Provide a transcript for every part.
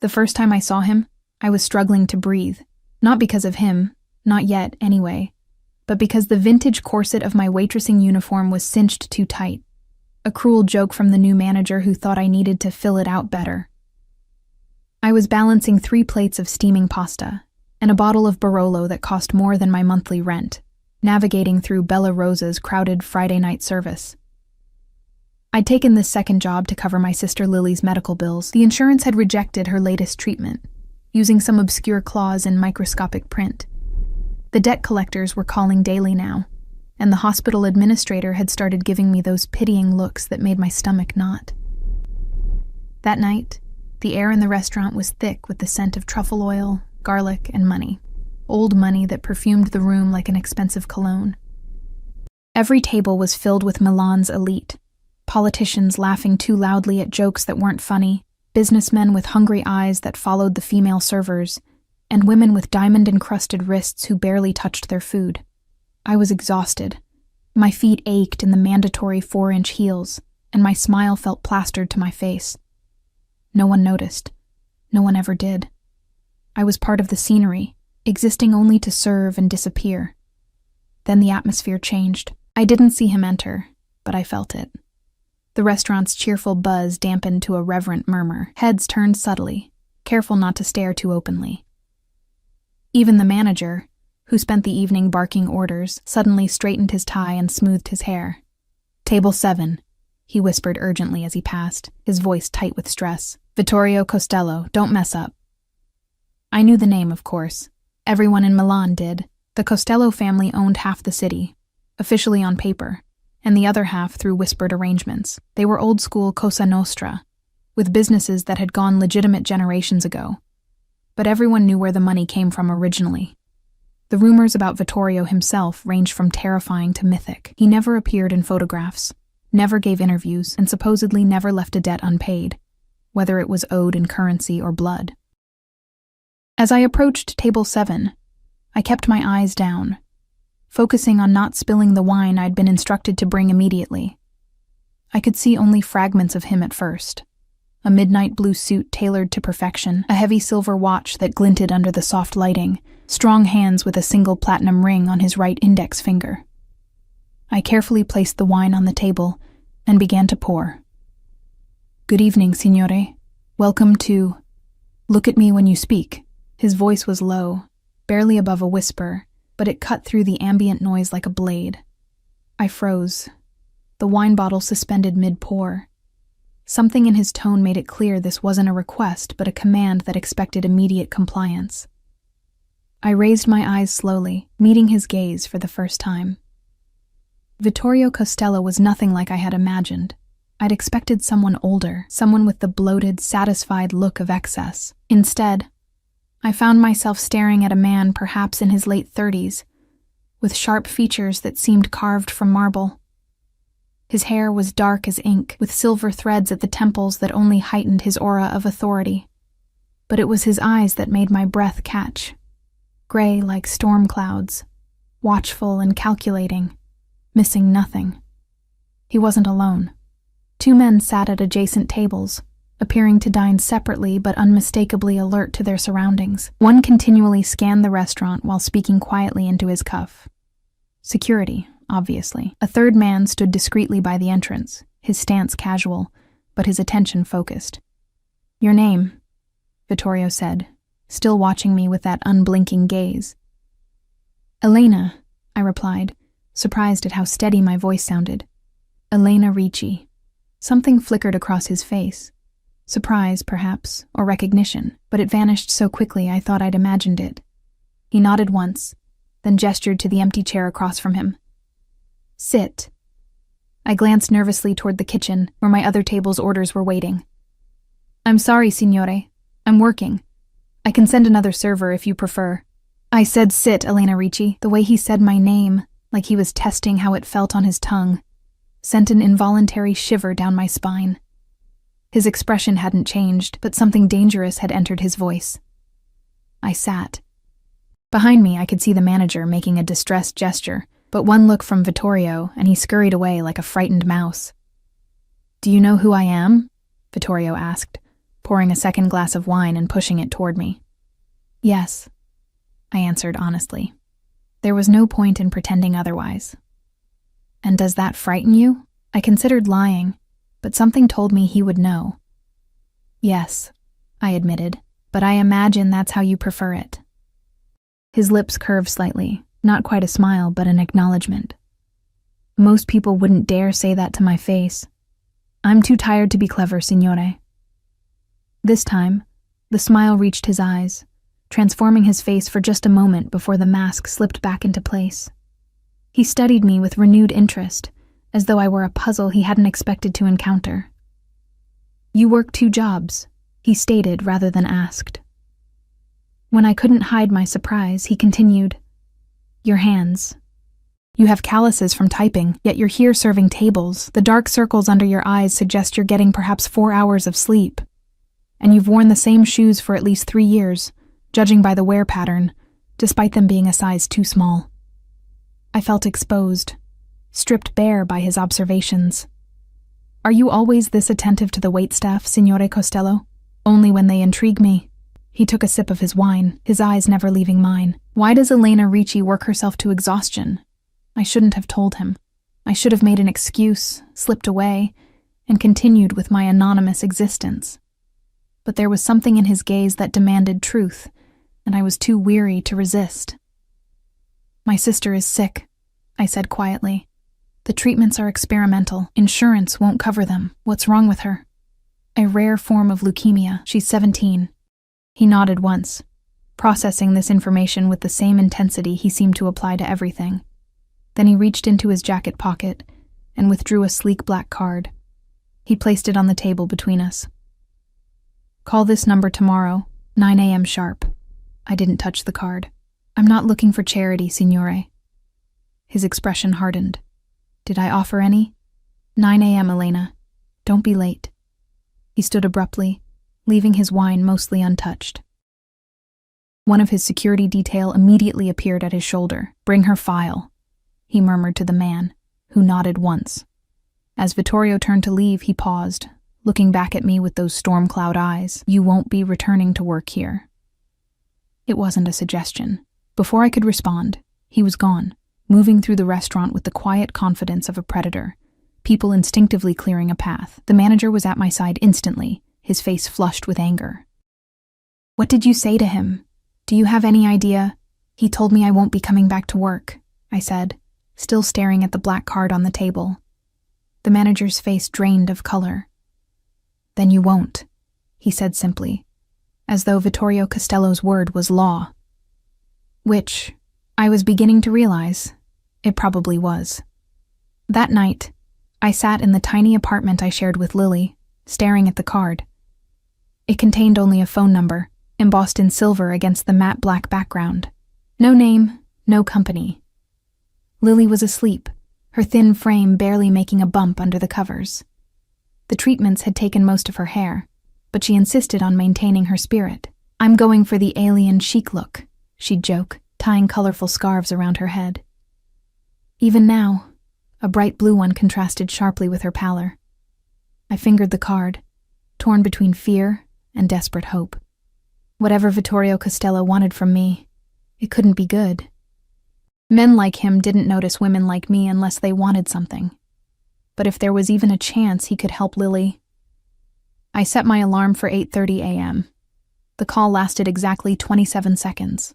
The first time I saw him, I was struggling to breathe. Not because of him, not yet, anyway, but because the vintage corset of my waitressing uniform was cinched too tight. A cruel joke from the new manager who thought I needed to fill it out better. I was balancing 3 plates of steaming pasta and a bottle of Barolo that cost more than my monthly rent, navigating through Bella Rosa's crowded Friday night service. I'd taken this second job to cover my sister Lily's medical bills. The insurance had rejected her latest treatment, using some obscure clause in microscopic print. The debt collectors were calling daily now, and the hospital administrator had started giving me those pitying looks that made my stomach knot. That night, the air in the restaurant was thick with the scent of truffle oil, garlic, and money. Old money that perfumed the room like an expensive cologne. Every table was filled with Milan's elite. Politicians laughing too loudly at jokes that weren't funny, businessmen with hungry eyes that followed the female servers, and women with diamond-encrusted wrists who barely touched their food. I was exhausted. My feet ached in the mandatory 4-inch heels, and my smile felt plastered to my face. No one noticed. No one ever did. I was part of the scenery, existing only to serve and disappear. Then the atmosphere changed. I didn't see him enter, but I felt it. The restaurant's cheerful buzz dampened to a reverent murmur. Heads turned subtly, careful not to stare too openly. Even the manager, who spent the evening barking orders, suddenly straightened his tie and smoothed his hair. "Table 7, he whispered urgently as he passed, his voice tight with stress. "Vittorio Costello, don't mess up." I knew the name, of course. Everyone in Milan did. The Costello family owned half the city, officially on paper, and the other half through whispered arrangements. They were old-school Cosa Nostra, with businesses that had gone legitimate generations ago. But everyone knew where the money came from originally. The rumors about Vittorio himself ranged from terrifying to mythic. He never appeared in photographs, never gave interviews, and supposedly never left a debt unpaid, whether it was owed in currency or blood. As I approached table 7, I kept my eyes down, focusing on not spilling the wine I'd been instructed to bring immediately. I could see only fragments of him at first. A midnight blue suit tailored to perfection, a heavy silver watch that glinted under the soft lighting, strong hands with a single platinum ring on his right index finger. I carefully placed the wine on the table and began to pour. "Good evening, signore. Welcome to... Look at me when you speak." His voice was low, barely above a whisper, but it cut through the ambient noise like a blade. I froze, the wine bottle suspended mid-pour. Something in his tone made it clear this wasn't a request, but a command that expected immediate compliance. I raised my eyes slowly, meeting his gaze for the first time. Vittorio Costello was nothing like I had imagined. I'd expected someone older, someone with the bloated, satisfied look of excess. Instead, I found myself staring at a man perhaps in his late 30s, with sharp features that seemed carved from marble. His hair was dark as ink, with silver threads at the temples that only heightened his aura of authority. But it was his eyes that made my breath catch. Gray like storm clouds, watchful and calculating, missing nothing. He wasn't alone. 2 men sat at adjacent tables, appearing to dine separately but unmistakably alert to their surroundings. One continually scanned the restaurant while speaking quietly into his cuff. Security, obviously. A third man stood discreetly by the entrance, his stance casual, but his attention focused. "Your name," Vittorio said, still watching me with that unblinking gaze. "Elena," I replied, surprised at how steady my voice sounded. "Elena Ricci." Something flickered across his face. Surprise, perhaps, or recognition, but it vanished so quickly I thought I'd imagined it. He nodded once, then gestured to the empty chair across from him. "Sit." I glanced nervously toward the kitchen, where my other table's orders were waiting. "I'm sorry, signore. I'm working. I can send another server if you prefer." I said sit, Elena Ricci. The way he said my name, like he was testing how it felt on his tongue, sent an involuntary shiver down my spine. His expression hadn't changed, but something dangerous had entered his voice. I sat. Behind me, I could see the manager making a distressed gesture, but one look from Vittorio, and he scurried away like a frightened mouse. "Do you know who I am?" Vittorio asked, pouring a second glass of wine and pushing it toward me. Yes, I answered honestly. There was no point in pretending otherwise. And does that frighten you? I considered lying, but something told me he would know. Yes, I admitted, but I imagine that's how you prefer it. His lips curved slightly, not quite a smile, but an acknowledgement. Most people wouldn't dare say that to my face. I'm too tired to be clever, signore. This time, the smile reached his eyes, transforming his face for just a moment before the mask slipped back into place. He studied me with renewed interest, as though I were a puzzle he hadn't expected to encounter. You work 2 jobs, he stated rather than asked. When I couldn't hide my surprise, he continued, Your hands. You have calluses from typing, yet you're here serving tables. The dark circles under your eyes suggest you're getting perhaps 4 hours of sleep. And you've worn the same shoes for at least 3 years, judging by the wear pattern, despite them being a size too small. I felt exposed, stripped bare by his observations. Are you always this attentive to the waitstaff, Signore Costello? Only when they intrigue me. He took a sip of his wine, his eyes never leaving mine. Why does Elena Ricci work herself to exhaustion? I shouldn't have told him. I should have made an excuse, slipped away, and continued with my anonymous existence. But there was something in his gaze that demanded truth, and I was too weary to resist. My sister is sick, I said quietly. The treatments are experimental. Insurance won't cover them. What's wrong with her? A rare form of leukemia. She's 17. He nodded once, processing this information with the same intensity he seemed to apply to everything. Then he reached into his jacket pocket and withdrew a sleek black card. He placed it on the table between us. Call this number tomorrow, 9 a.m. sharp. I didn't touch the card. I'm not looking for charity, signore. His expression hardened. Did I offer any? 9 a.m., Elena. Don't be late. He stood abruptly, leaving his wine mostly untouched. One of his security detail immediately appeared at his shoulder. Bring her file, he murmured to the man, who nodded once. As Vittorio turned to leave, he paused, looking back at me with those storm cloud eyes. You won't be returning to work here. It wasn't a suggestion. Before I could respond, he was gone, moving through the restaurant with the quiet confidence of a predator, people instinctively clearing a path. The manager was at my side instantly, his face flushed with anger. What did you say to him? Do you have any idea? He told me I won't be coming back to work, I said, still staring at the black card on the table. The manager's face drained of color. Then you won't, he said simply, as though Vittorio Costello's word was law. Which, I was beginning to realize, it probably was. That night, I sat in the tiny apartment I shared with Lily, staring at the card. It contained only a phone number, embossed in silver against the matte black background. No name, no company. Lily was asleep, her thin frame barely making a bump under the covers. The treatments had taken most of her hair, but she insisted on maintaining her spirit. I'm going for the alien chic look, she'd joke, tying colorful scarves around her head. Even now, a bright blue one contrasted sharply with her pallor. I fingered the card, torn between fear and desperate hope. Whatever Vittorio Costello wanted from me, it couldn't be good. Men like him didn't notice women like me unless they wanted something. But if there was even a chance he could help Lily... I set my alarm for 8:30 a.m. The call lasted exactly 27 seconds.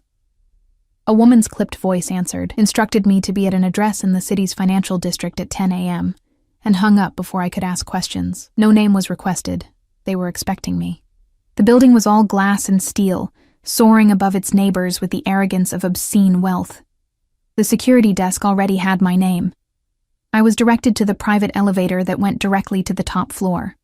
A woman's clipped voice answered, instructed me to be at an address in the city's financial district at 10 a.m., and hung up before I could ask questions. No name was requested. They were expecting me. The building was all glass and steel, soaring above its neighbors with the arrogance of obscene wealth. The security desk already had my name. I was directed to the private elevator that went directly to the top floor.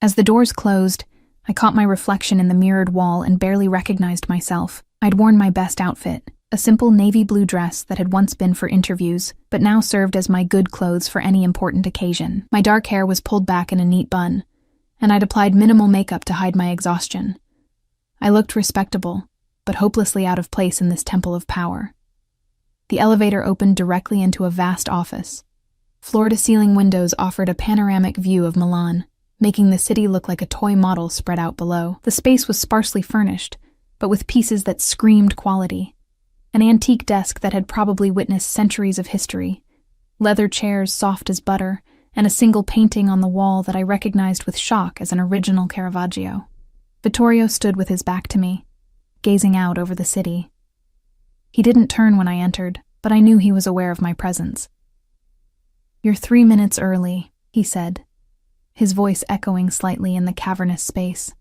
As the doors closed, I caught my reflection in the mirrored wall and barely recognized myself. I'd worn my best outfit, a simple navy blue dress that had once been for interviews, but now served as my good clothes for any important occasion. My dark hair was pulled back in a neat bun, and I'd applied minimal makeup to hide my exhaustion. I looked respectable, but hopelessly out of place in this temple of power. The elevator opened directly into a vast office. Floor-to-ceiling windows offered a panoramic view of Milan, making the city look like a toy model spread out below. The space was sparsely furnished, but with pieces that screamed quality. An antique desk that had probably witnessed centuries of history, leather chairs soft as butter, and a single painting on the wall that I recognized with shock as an original Caravaggio. Vittorio stood with his back to me, gazing out over the city. He didn't turn when I entered, but I knew he was aware of my presence. "You're 3 minutes early," he said, his voice echoing slightly in the cavernous space.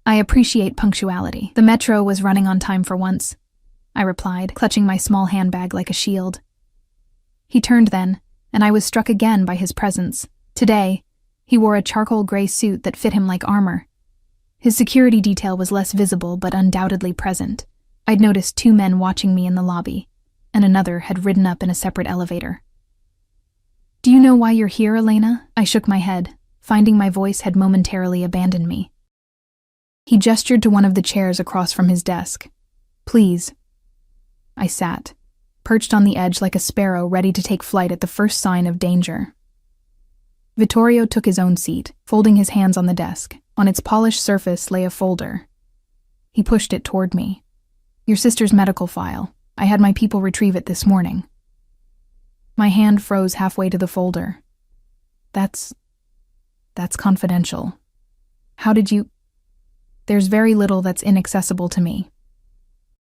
"I appreciate punctuality. The metro was running on time for once," I replied, clutching my small handbag like a shield. He turned then, and I was struck again by his presence. Today, he wore a charcoal gray suit that fit him like armor. His security detail was less visible but undoubtedly present. I'd noticed 2 men watching me in the lobby, and another had ridden up in a separate elevator. "Do you know why you're here, Elena?" I shook my head, finding my voice had momentarily abandoned me. He gestured to one of the chairs across from his desk. "Please." I sat, perched on the edge like a sparrow ready to take flight at the first sign of danger. Vittorio took his own seat, folding his hands on the desk. On its polished surface lay a folder. He pushed it toward me. "Your sister's medical file. I had my people retrieve it this morning." My hand froze halfway to the folder. That's confidential. How did you... There's very little that's inaccessible to me."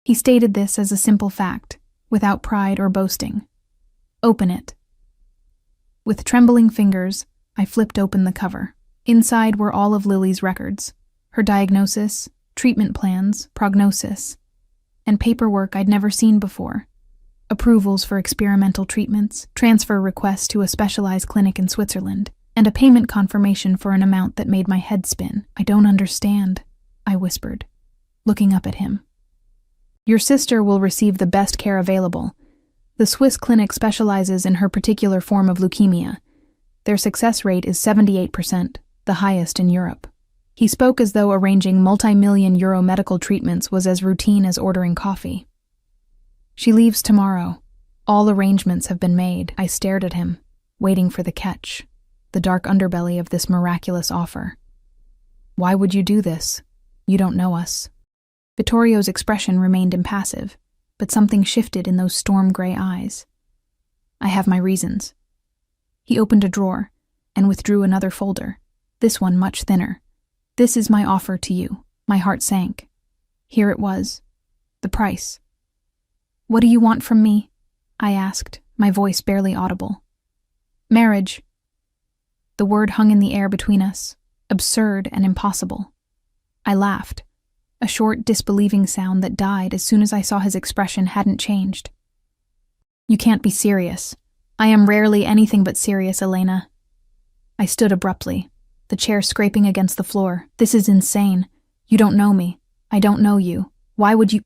He stated this as a simple fact, without pride or boasting. "Open it." With trembling fingers, I flipped open the cover. Inside were all of Lily's records, her diagnosis, treatment plans, prognosis, and paperwork I'd never seen before. Approvals for experimental treatments, transfer requests to a specialized clinic in Switzerland, and a payment confirmation for an amount that made my head spin. "I don't understand," I whispered, looking up at him. "Your sister will receive the best care available. The Swiss clinic specializes in her particular form of leukemia. Their success rate is 78%, the highest in Europe." He spoke as though arranging multi-million euro medical treatments was as routine as ordering coffee. "She leaves tomorrow. All arrangements have been made." I stared at him, waiting for the catch, the dark underbelly of this miraculous offer. "Why would you do this? You don't know us." Vittorio's expression remained impassive, but something shifted in those storm-gray eyes. "I have my reasons." He opened a drawer and withdrew another folder, this one much thinner. "This is my offer to you." My heart sank. Here it was. The price. "What do you want from me?" I asked, my voice barely audible. "Marriage." The word hung in the air between us, absurd and impossible. I laughed, a short, disbelieving sound that died as soon as I saw his expression hadn't changed. "You can't be serious. I am rarely anything but serious, Elena." I stood abruptly, the chair scraping against the floor. "This is insane. You don't know me. I don't know you. Why would you—"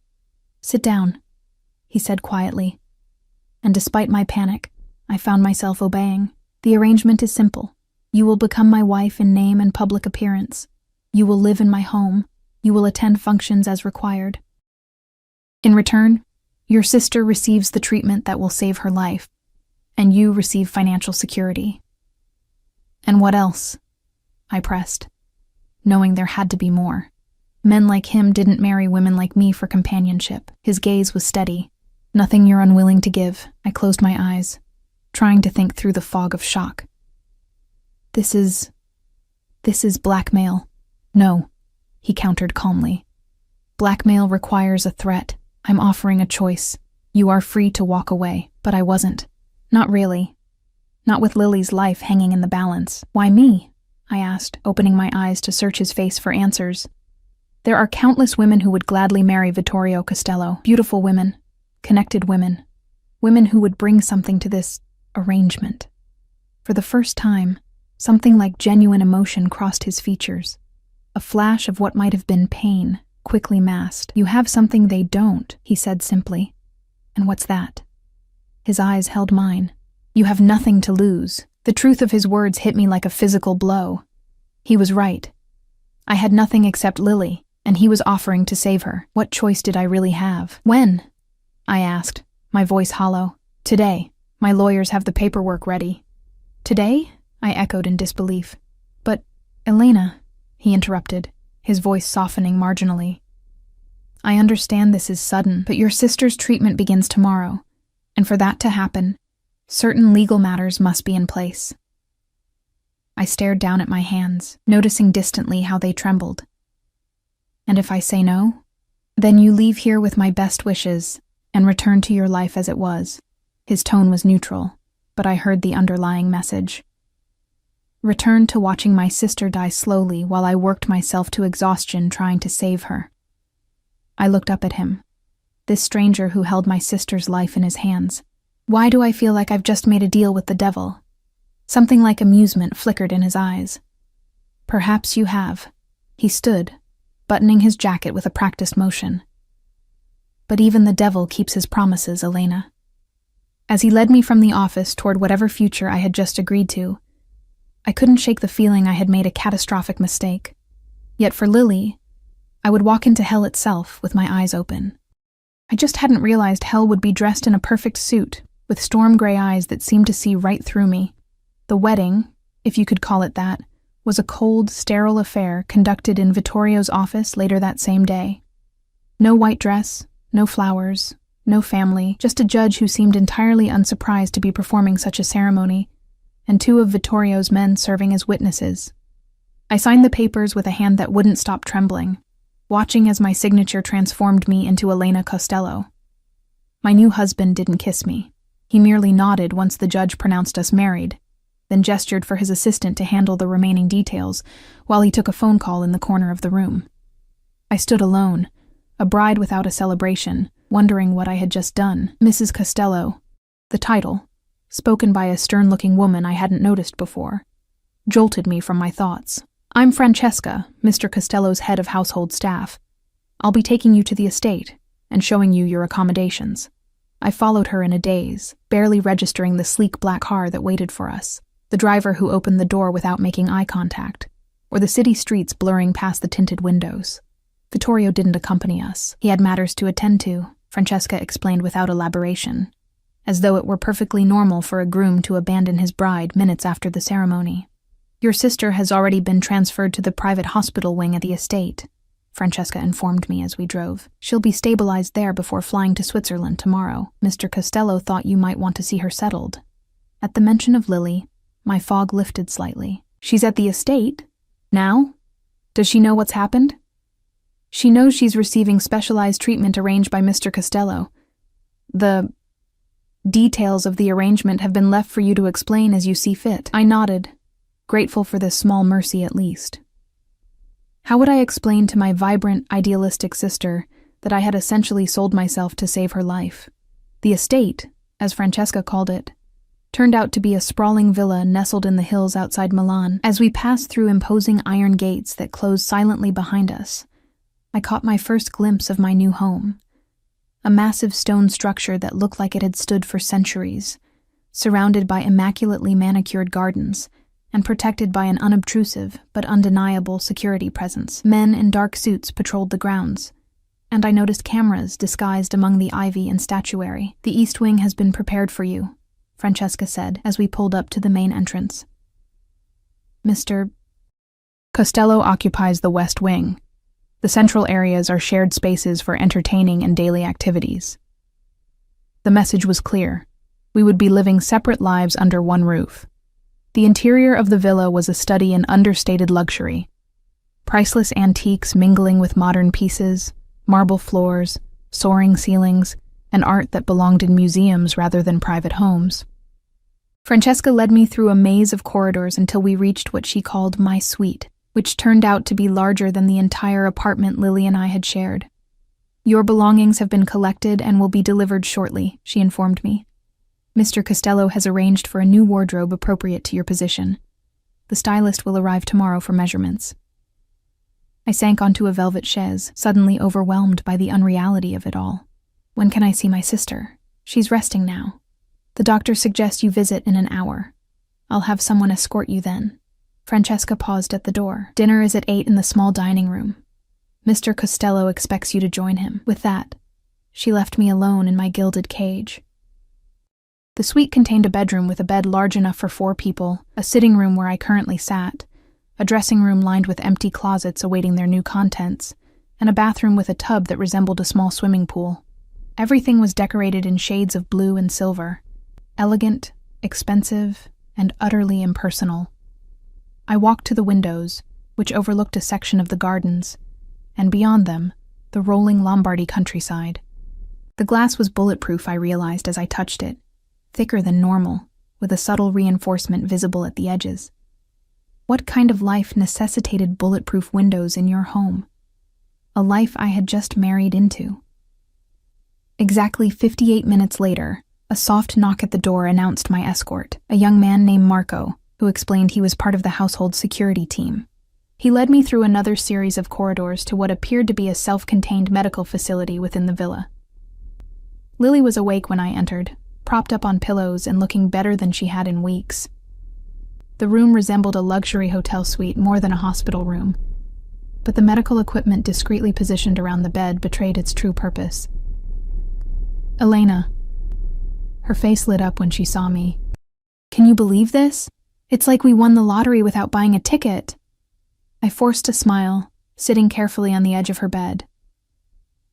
"Sit down," he said quietly. And despite my panic, I found myself obeying. "The arrangement is simple. You will become my wife in name and public appearance. You will live in my home. You will attend functions as required. In return, your sister receives the treatment that will save her life, and you receive financial security." "And what else?" I pressed, knowing there had to be more. Men like him didn't marry women like me for companionship. His gaze was steady. "Nothing you're unwilling to give." I closed my eyes, trying to think through the fog of shock. This is blackmail." "No," he countered calmly. "Blackmail requires a threat. I'm offering a choice. You are free to walk away." But I wasn't. Not really. Not with Lily's life hanging in the balance. "Why me?" I asked, opening my eyes to search his face for answers. "There are countless women who would gladly marry Vittorio Costello. Beautiful women, connected women, women who would bring something to this arrangement." For the first time, something like genuine emotion crossed his features. A flash of what might have been pain, quickly masked. "You have something they don't," he said simply. "And what's that?" His eyes held mine. "You have nothing to lose." The truth of his words hit me like a physical blow. He was right. I had nothing except Lily, and he was offering to save her. What choice did I really have? "When?" I asked, my voice hollow. "Today. My lawyers have the paperwork ready." "Today?" I echoed in disbelief. Elena, he interrupted, his voice softening marginally. I understand this is sudden, but your sister's treatment begins tomorrow, and for that to happen, certain legal matters must be in place. I stared down at my hands, noticing distantly how they trembled. And if I say no, then you leave here with my best wishes and return to your life as it was. His tone was neutral, but I heard the underlying message. Return to watching my sister die slowly while I worked myself to exhaustion trying to save her. I looked up at him, this stranger who held my sister's life in his hands. Why do I feel like I've just made a deal with the devil? Something like amusement flickered in his eyes. Perhaps you have. He stood, buttoning his jacket with a practiced motion. But even the devil keeps his promises, Elena. As he led me from the office toward whatever future I had just agreed to, I couldn't shake the feeling I had made a catastrophic mistake. Yet for Lily, I would walk into hell itself with my eyes open. I just hadn't realized hell would be dressed in a perfect suit, with storm gray eyes that seemed to see right through me. The wedding, if you could call it that, was a cold, sterile affair conducted in Vittorio's office later that same day. No white dress, no flowers, no family, just a judge who seemed entirely unsurprised to be performing such a ceremony, and 2 of Vittorio's men serving as witnesses. I signed the papers with a hand that wouldn't stop trembling, watching as my signature transformed me into Elena Costello. My new husband didn't kiss me. He merely nodded once the judge pronounced us married, then gestured for his assistant to handle the remaining details while he took a phone call in the corner of the room. I stood alone, a bride without a celebration, wondering what I had just done. Mrs. Costello, the title, spoken by a stern-looking woman I hadn't noticed before, jolted me from my thoughts. I'm Francesca, Mr. Costello's head of household staff. I'll be taking you to the estate and showing you your accommodations. I followed her in a daze, barely registering the sleek black car that waited for us, the driver who opened the door without making eye contact, or the city streets blurring past the tinted windows. Vittorio didn't accompany us. He had matters to attend to, Francesca explained without elaboration, as though it were perfectly normal for a groom to abandon his bride minutes after the ceremony. Your sister has already been transferred to the private hospital wing at the estate, Francesca informed me as we drove. She'll be stabilized there before flying to Switzerland tomorrow. Mr. Costello thought you might want to see her settled. At the mention of Lily, my fog lifted slightly. She's at the estate? Now? Does she know what's happened? She knows she's receiving specialized treatment arranged by Mr. Costello. The details of the arrangement have been left for you to explain as you see fit. I nodded, grateful for this small mercy at least. How would I explain to my vibrant, idealistic sister that I had essentially sold myself to save her life? The estate, as Francesca called it, turned out to be a sprawling villa nestled in the hills outside Milan. As we passed through imposing iron gates that closed silently behind us, I caught my first glimpse of my new home. A massive stone structure that looked like it had stood for centuries, surrounded by immaculately manicured gardens, and protected by an unobtrusive but undeniable security presence. Men in dark suits patrolled the grounds, and I noticed cameras disguised among the ivy and statuary. The East Wing has been prepared for you, Francesca said as we pulled up to the main entrance. Mr. Costello occupies the West Wing. The central areas are shared spaces for entertaining and daily activities. The message was clear. We would be living separate lives under one roof. The interior of the villa was a study in understated luxury. Priceless antiques mingling with modern pieces, marble floors, soaring ceilings, and art that belonged in museums rather than private homes. Francesca led me through a maze of corridors until we reached what she called my suite, which turned out to be larger than the entire apartment Lily and I had shared. Your belongings have been collected and will be delivered shortly, she informed me. Mr. Costello has arranged for a new wardrobe appropriate to your position. The stylist will arrive tomorrow for measurements. I sank onto a velvet chaise, suddenly overwhelmed by the unreality of it all. When can I see my sister? She's resting now. The doctor suggests you visit in an hour. I'll have someone escort you then. Francesca paused at the door. Dinner is at 8 in the small dining room. Mr. Costello expects you to join him. With that, she left me alone in my gilded cage. The suite contained a bedroom with a bed large enough for 4 people, a sitting room where I currently sat, a dressing room lined with empty closets awaiting their new contents, and a bathroom with a tub that resembled a small swimming pool. Everything was decorated in shades of blue and silver, elegant, expensive, and utterly impersonal. I walked to the windows, which overlooked a section of the gardens, and beyond them, the rolling Lombardy countryside. The glass was bulletproof, I realized as I touched it, thicker than normal, with a subtle reinforcement visible at the edges. What kind of life necessitated bulletproof windows in your home? A life I had just married into. Exactly 58 minutes later, a soft knock at the door announced my escort, a young man named Marco, who explained he was part of the household security team. He led me through another series of corridors to what appeared to be a self-contained medical facility within the villa. Lily was awake when I entered, propped up on pillows and looking better than she had in weeks. The room resembled a luxury hotel suite more than a hospital room, but the medical equipment discreetly positioned around the bed betrayed its true purpose. Elena. Her face lit up when she saw me. Can you believe this? It's like we won the lottery without buying a ticket. I forced a smile, sitting carefully on the edge of her bed.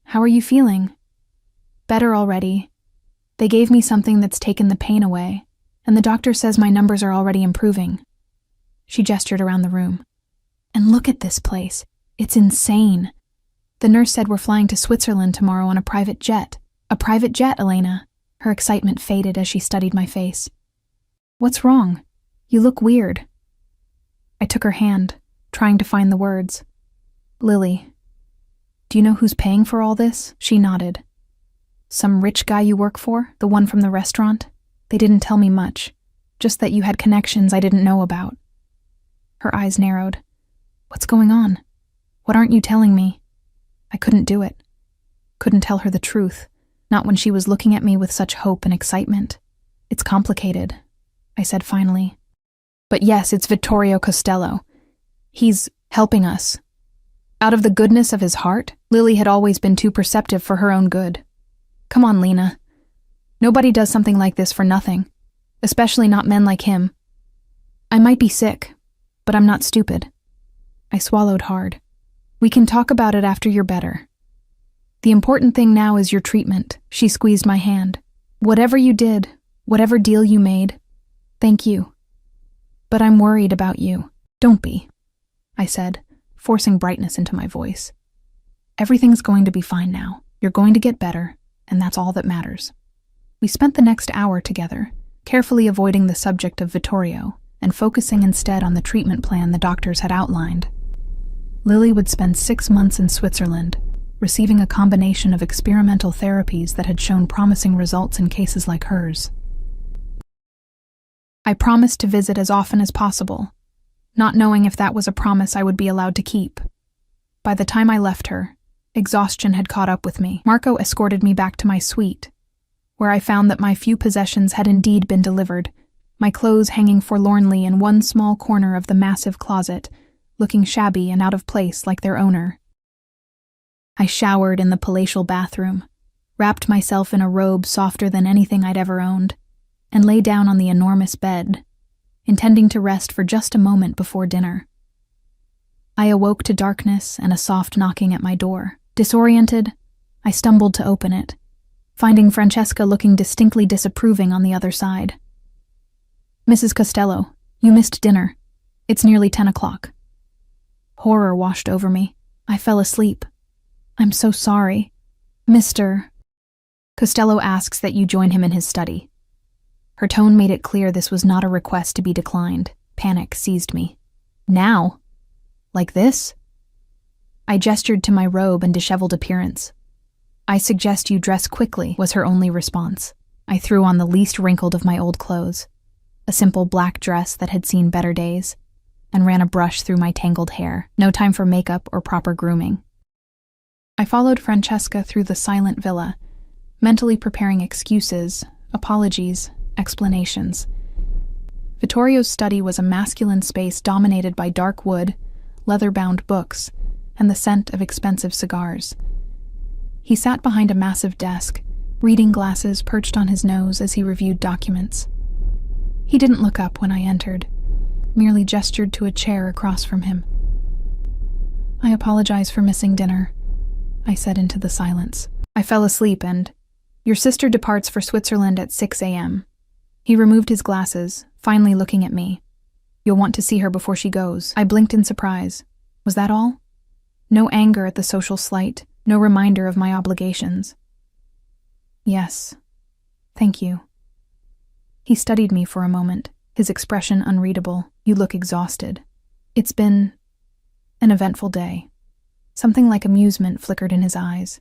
How are you feeling? Better already. They gave me something that's taken the pain away, and the doctor says my numbers are already improving. She gestured around the room. And look at this place. It's insane. The nurse said we're flying to Switzerland tomorrow on a private jet. A private jet, Elena. Her excitement faded as she studied my face. What's wrong? You look weird. I took her hand, trying to find the words. Lily, do you know who's paying for all this? She nodded. Some rich guy you work for? The one from the restaurant? They didn't tell me much, just that you had connections I didn't know about. Her eyes narrowed. What's going on? What aren't you telling me? I couldn't do it. Couldn't tell her the truth, not when she was looking at me with such hope and excitement. It's complicated, I said finally. But yes, it's Vittorio Costello. He's helping us. Out of the goodness of his heart, Lily had always been too perceptive for her own good. Come on, Lena. Nobody does something like this for nothing, especially not men like him. I might be sick, but I'm not stupid. I swallowed hard. We can talk about it after you're better. The important thing now is your treatment. She squeezed my hand. Whatever you did, whatever deal you made, thank you. But I'm worried about you. Don't be, I said, forcing brightness into my voice. Everything's going to be fine now. You're going to get better, and that's all that matters. We spent the next hour together, carefully avoiding the subject of Vittorio and focusing instead on the treatment plan the doctors had outlined. Lily would spend 6 months in Switzerland, receiving a combination of experimental therapies that had shown promising results in cases like hers. I promised to visit as often as possible, not knowing if that was a promise I would be allowed to keep. By the time I left her, exhaustion had caught up with me. Marco escorted me back to my suite, where I found that my few possessions had indeed been delivered, my clothes hanging forlornly in one small corner of the massive closet, looking shabby and out of place like their owner. I showered in the palatial bathroom, wrapped myself in a robe softer than anything I'd ever owned, and lay down on the enormous bed, intending to rest for just a moment before dinner. I awoke to darkness and a soft knocking at my door. Disoriented, I stumbled to open it, finding Francesca looking distinctly disapproving on the other side. Mrs. Costello, you missed dinner. It's nearly 10 o'clock. Horror washed over me. I fell asleep. I'm so sorry. Mr. Costello asks that you join him in his study. Her tone made it clear this was not a request to be declined. Panic seized me. Now? Like this? I gestured to my robe and disheveled appearance. I suggest you dress quickly, was her only response. I threw on the least wrinkled of my old clothes, a simple black dress that had seen better days, and ran a brush through my tangled hair. No time for makeup or proper grooming. I followed Francesca through the silent villa, mentally preparing excuses, apologies, explanations. Vittorio's study was a masculine space dominated by dark wood, leather-bound books, and the scent of expensive cigars. He sat behind a massive desk, reading glasses perched on his nose as he reviewed documents. He didn't look up when I entered, merely gestured to a chair across from him. "I apologize for missing dinner," I said into the silence. "I fell asleep and your sister departs for Switzerland at 6 a.m. He removed his glasses, finally looking at me. "You'll want to see her before she goes." I blinked in surprise. Was that all? No anger at the social slight, no reminder of my obligations. "Yes. Thank you." He studied me for a moment, his expression unreadable. "You look exhausted." "It's been an eventful day." Something like amusement flickered in his eyes.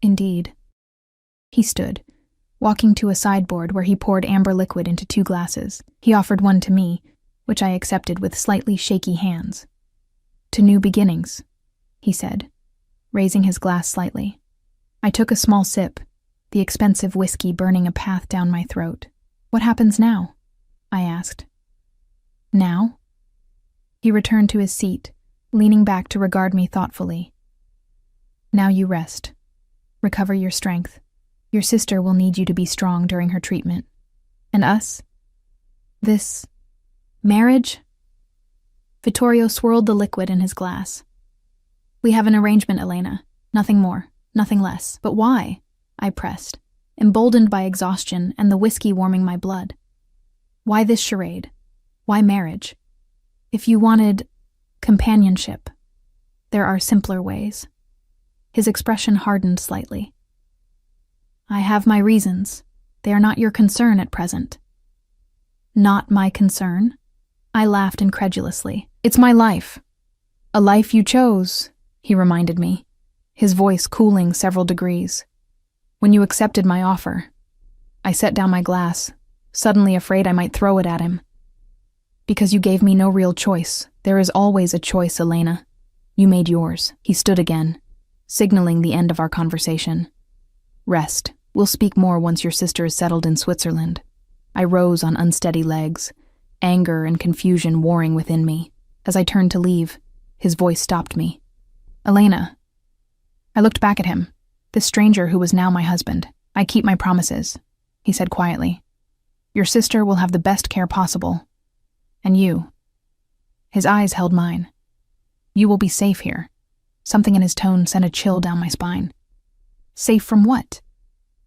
"Indeed." He stood, walking to a sideboard where he poured amber liquid into 2 glasses. He offered one to me, which I accepted with slightly shaky hands. "To new beginnings," he said, raising his glass slightly. I took a small sip, the expensive whiskey burning a path down my throat. "What happens now?" I asked. "Now?" He returned to his seat, leaning back to regard me thoughtfully. "Now you rest. Recover your strength. Your sister will need you to be strong during her treatment. And us? This marriage?" Vittorio swirled the liquid in his glass. "We have an arrangement, Elena. Nothing more, nothing less." "But why?" I pressed, emboldened by exhaustion and the whiskey warming my blood. "Why this charade? Why marriage? If you wanted companionship, there are simpler ways." His expression hardened slightly. "I have my reasons. They are not your concern at present." "Not my concern?" I laughed incredulously. "It's my life. A life you chose," he reminded me, his voice cooling several degrees. "When you accepted my offer." I set down my glass, suddenly afraid I might throw it at him. "Because you gave me no real choice. There is always a choice, Elena. You made yours." He stood again, signaling the end of our conversation. "Rest. We'll speak more once your sister is settled in Switzerland." I rose on unsteady legs, anger and confusion warring within me. As I turned to leave, his voice stopped me. "Elena." I looked back at him, this stranger who was now my husband. "I keep my promises," he said quietly. "Your sister will have the best care possible. And you." His eyes held mine. "You will be safe here." Something in his tone sent a chill down my spine. Safe from what?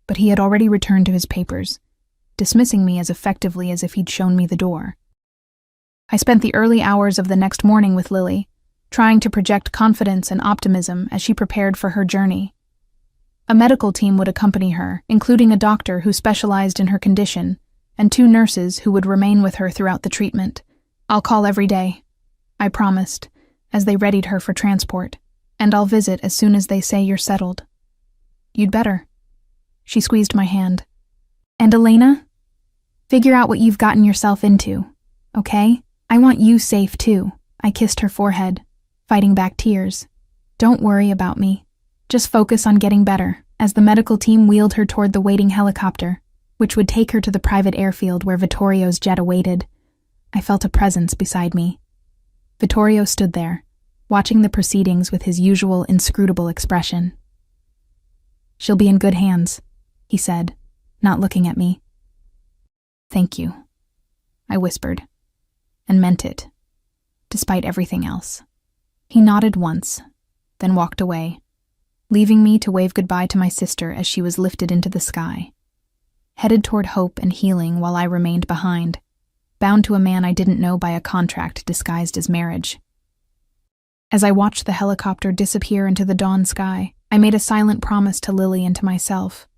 But he had already returned to his papers, dismissing me as effectively as if he'd shown me the door. I spent the early hours of the next morning with Lily, trying to project confidence and optimism as she prepared for her journey. A medical team would accompany her, including a doctor who specialized in her condition, and 2 nurses who would remain with her throughout the treatment. "I'll call every day," I promised, as they readied her for transport, "and I'll visit as soon as they say you're settled." "You'd better." She squeezed my hand. "And Elena? Figure out what you've gotten yourself into, okay? I want you safe too." I kissed her forehead, fighting back tears. "Don't worry about me. Just focus on getting better," as the medical team wheeled her toward the waiting helicopter, which would take her to the private airfield where Vittorio's jet awaited. I felt a presence beside me. Vittorio stood there, watching the proceedings with his usual inscrutable expression. "She'll be in good hands," he said, not looking at me. "Thank you," I whispered, and meant it, despite everything else. He nodded once, then walked away, leaving me to wave goodbye to my sister as she was lifted into the sky, headed toward hope and healing while I remained behind, bound to a man I didn't know by a contract disguised as marriage. As I watched the helicopter disappear into the dawn sky, I made a silent promise to Lily and to myself.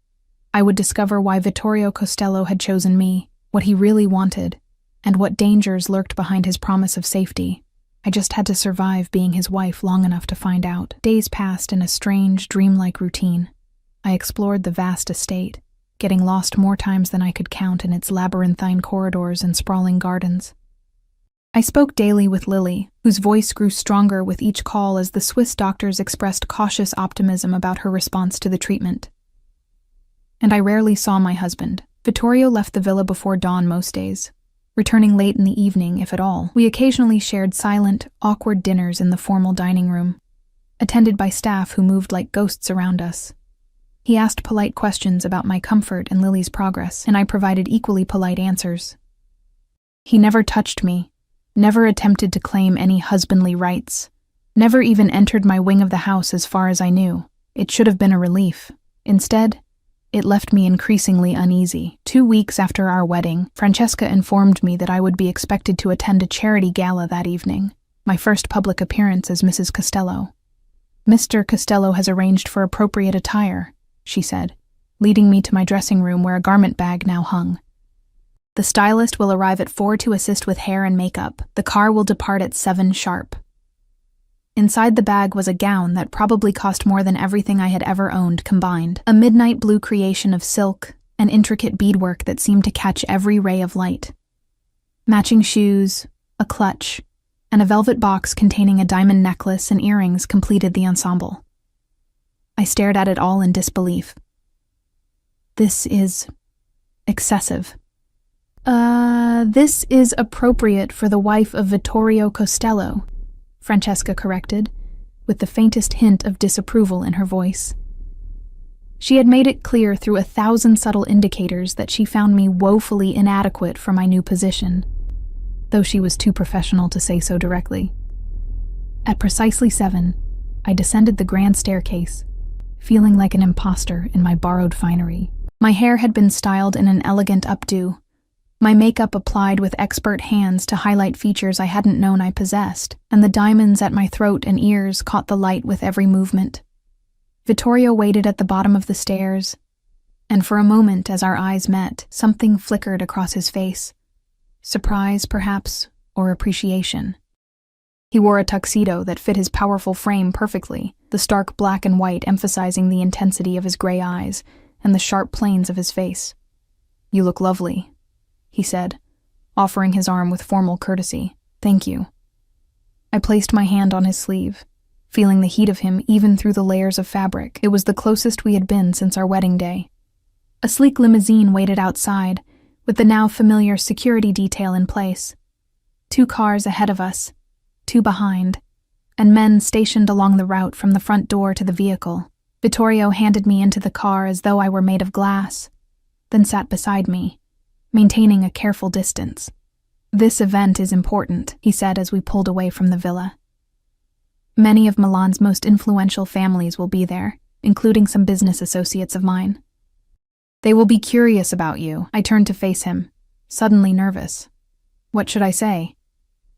I would discover why Vittorio Costello had chosen me, what he really wanted, and what dangers lurked behind his promise of safety. I just had to survive being his wife long enough to find out. Days passed in a strange, dreamlike routine. I explored the vast estate, getting lost more times than I could count in its labyrinthine corridors and sprawling gardens. I spoke daily with Lily, whose voice grew stronger with each call as the Swiss doctors expressed cautious optimism about her response to the treatment. And I rarely saw my husband. Vittorio left the villa before dawn most days, returning late in the evening, if at all. We occasionally shared silent, awkward dinners in the formal dining room, attended by staff who moved like ghosts around us. He asked polite questions about my comfort and Lily's progress, and I provided equally polite answers. He never touched me, never attempted to claim any husbandly rights, never even entered my wing of the house as far as I knew. It should have been a relief. Instead, it left me increasingly uneasy. 2 weeks after our wedding, Francesca informed me that I would be expected to attend a charity gala that evening, my first public appearance as Mrs. Costello. "Mr. Costello has arranged for appropriate attire," she said, leading me to my dressing room where a garment bag now hung. "The stylist will arrive at 4 to assist with hair and makeup. The car will depart at 7 sharp." Inside the bag was a gown that probably cost more than everything I had ever owned combined, a midnight blue creation of silk and intricate beadwork that seemed to catch every ray of light. Matching shoes, a clutch, and a velvet box containing a diamond necklace and earrings completed the ensemble. I stared at it all in disbelief. "This is excessive." This is appropriate for the wife of Vittorio Costello," Francesca corrected, with the faintest hint of disapproval in her voice. She had made it clear through 1,000 subtle indicators that she found me woefully inadequate for my new position, though she was too professional to say so directly. At precisely 7, I descended the grand staircase, feeling like an imposter in my borrowed finery. My hair had been styled in an elegant updo, my makeup applied with expert hands to highlight features I hadn't known I possessed, and the diamonds at my throat and ears caught the light with every movement. Vittorio waited at the bottom of the stairs, and for a moment as our eyes met, something flickered across his face. Surprise, perhaps, or appreciation. He wore a tuxedo that fit his powerful frame perfectly, the stark black and white emphasizing the intensity of his gray eyes and the sharp planes of his face. "You look lovely," he said, offering his arm with formal courtesy. "Thank you." I placed my hand on his sleeve, feeling the heat of him even through the layers of fabric. It was the closest we had been since our wedding day. A sleek limousine waited outside, with the now familiar security detail in place. 2 cars ahead of us, 2 behind, and men stationed along the route from the front door to the vehicle. Vittorio handed me into the car as though I were made of glass, then sat beside me, maintaining a careful distance. "This event is important," he said as we pulled away from the villa. "Many of Milan's most influential families will be there, including some business associates of mine. They will be curious about you." I turned to face him, suddenly nervous. What should I say?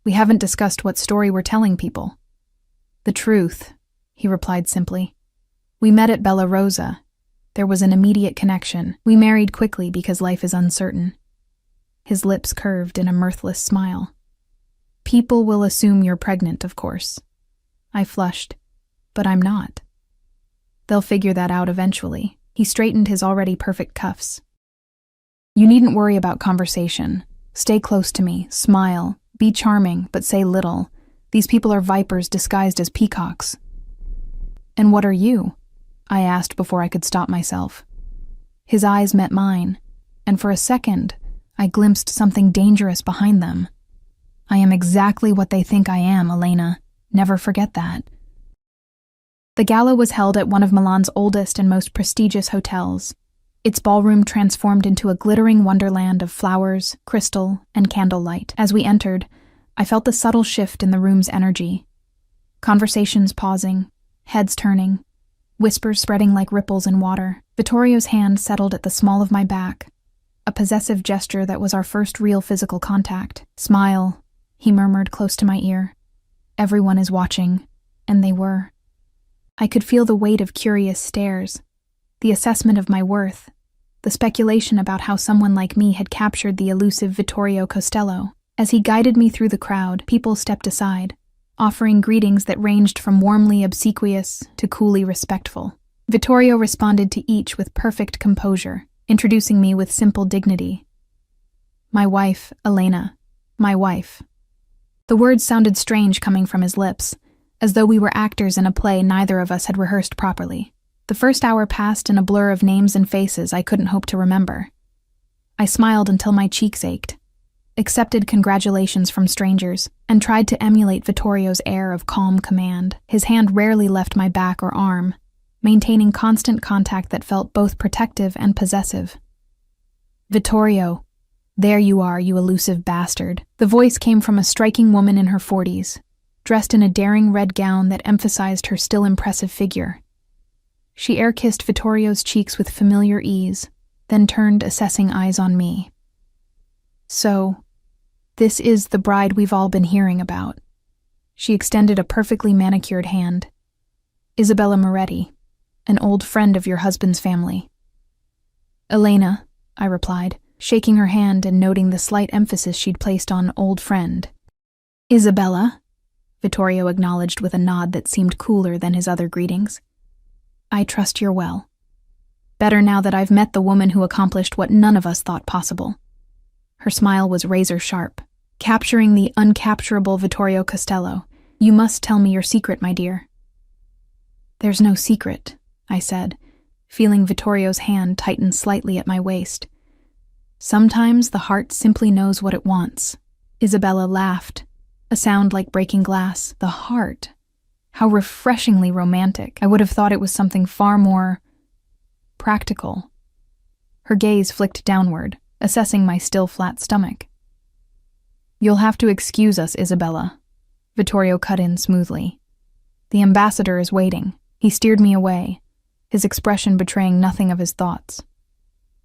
We haven't discussed what story we're telling people. "The truth," he replied simply. "We met at Bella Rosa. There was an immediate connection. We married quickly because life is uncertain." His lips curved in a mirthless smile. "People will assume you're pregnant, of course." I flushed, but I'm not. "They'll figure that out eventually." He straightened his already perfect cuffs. "You needn't worry about conversation. Stay close to me, smile, be charming, but say little. These people are vipers disguised as peacocks." "And what are you?" I asked before I could stop myself. His eyes met mine, and for a second, I glimpsed something dangerous behind them. "I am exactly what they think I am, Elena. Never forget that." The gala was held at one of Milan's oldest and most prestigious hotels, its ballroom transformed into a glittering wonderland of flowers, crystal, and candlelight. As we entered, I felt the subtle shift in the room's energy. Conversations pausing, heads turning, whispers spreading like ripples in water. Vittorio's hand settled at the small of my back, a possessive gesture that was our first real physical contact. "Smile," he murmured close to my ear. "Everyone is watching," and they were. I could feel the weight of curious stares, the assessment of my worth, the speculation about how someone like me had captured the elusive Vittorio Costello. As he guided me through the crowd, people stepped aside, offering greetings that ranged from warmly obsequious to coolly respectful. Vittorio responded to each with perfect composure, introducing me with simple dignity. "My wife, Elena. My wife." The words sounded strange coming from his lips, as though we were actors in a play neither of us had rehearsed properly. The first hour passed in a blur of names and faces I couldn't hope to remember. I smiled until my cheeks ached, accepted congratulations from strangers, and tried to emulate Vittorio's air of calm command. His hand rarely left my back or arm, maintaining constant contact that felt both protective and possessive. "Vittorio, There you are, you elusive bastard. The voice came from a striking woman in her 40s, dressed in a daring red gown that emphasized her still impressive figure. She air-kissed Vittorio's cheeks with familiar ease, then turned assessing eyes on me. So, this is the bride we've all been hearing about. She extended a perfectly manicured hand. Isabella Moretti, an old friend of your husband's family. Elena, I replied, shaking her hand and noting the slight emphasis she'd placed on old friend. Isabella, Vittorio acknowledged with a nod that seemed cooler than his other greetings. I trust you're well. Better now that I've met the woman who accomplished what none of us thought possible. Her smile was razor-sharp, capturing the uncapturable Vittorio Costello. You must tell me your secret, my dear. There's no secret, I said, feeling Vittorio's hand tighten slightly at my waist. Sometimes the heart simply knows what it wants. Isabella laughed, a sound like breaking glass. The heart. How refreshingly romantic. I would have thought it was something far more practical. Her gaze flicked downward, assessing my still flat stomach. You'll have to excuse us, Isabella. Vittorio cut in smoothly. The ambassador is waiting. He steered me away, his expression betraying nothing of his thoughts.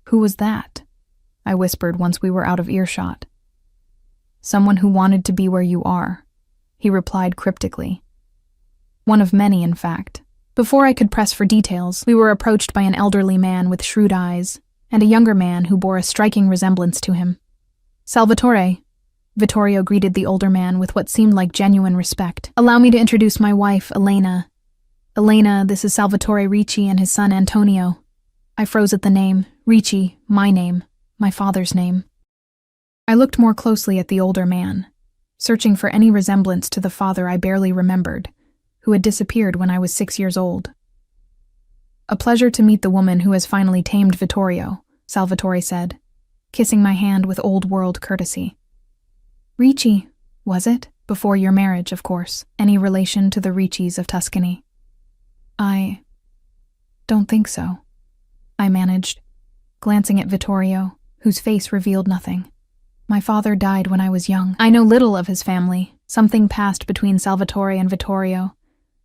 Who was that? I whispered once we were out of earshot. Someone who wanted to be where you are, he replied cryptically. One of many, in fact. Before I could press for details, we were approached by an elderly man with shrewd eyes and a younger man who bore a striking resemblance to him. Salvatore, Vittorio greeted the older man with what seemed like genuine respect. Allow me to introduce my wife, Elena. Elena, this is Salvatore Ricci and his son Antonio. I froze at the name. Ricci, my name, my father's name. I looked more closely at the older man, searching for any resemblance to the father I barely remembered, who had disappeared when I was 6 years old. A pleasure to meet the woman who has finally tamed Vittorio, Salvatore said, kissing my hand with old-world courtesy. Ricci, was it? Before your marriage, of course. Any relation to the Riccis of Tuscany? I don't think so, I managed, glancing at Vittorio, whose face revealed nothing. My father died when I was young. I know little of his family. Something passed between Salvatore and Vittorio,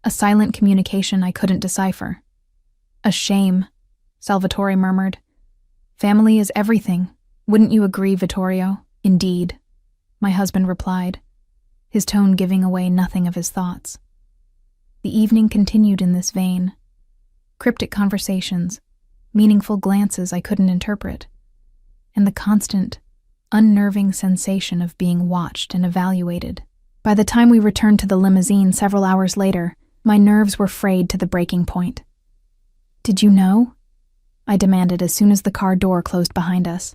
a silent communication I couldn't decipher. A shame, Salvatore murmured. Family is everything. Wouldn't you agree, Vittorio? Indeed, my husband replied, his tone giving away nothing of his thoughts. The evening continued in this vein. Cryptic conversations, meaningful glances I couldn't interpret, and the constant, unnerving sensation of being watched and evaluated. By the time we returned to the limousine several hours later, my nerves were frayed to the breaking point. Did you know? I demanded as soon as the car door closed behind us.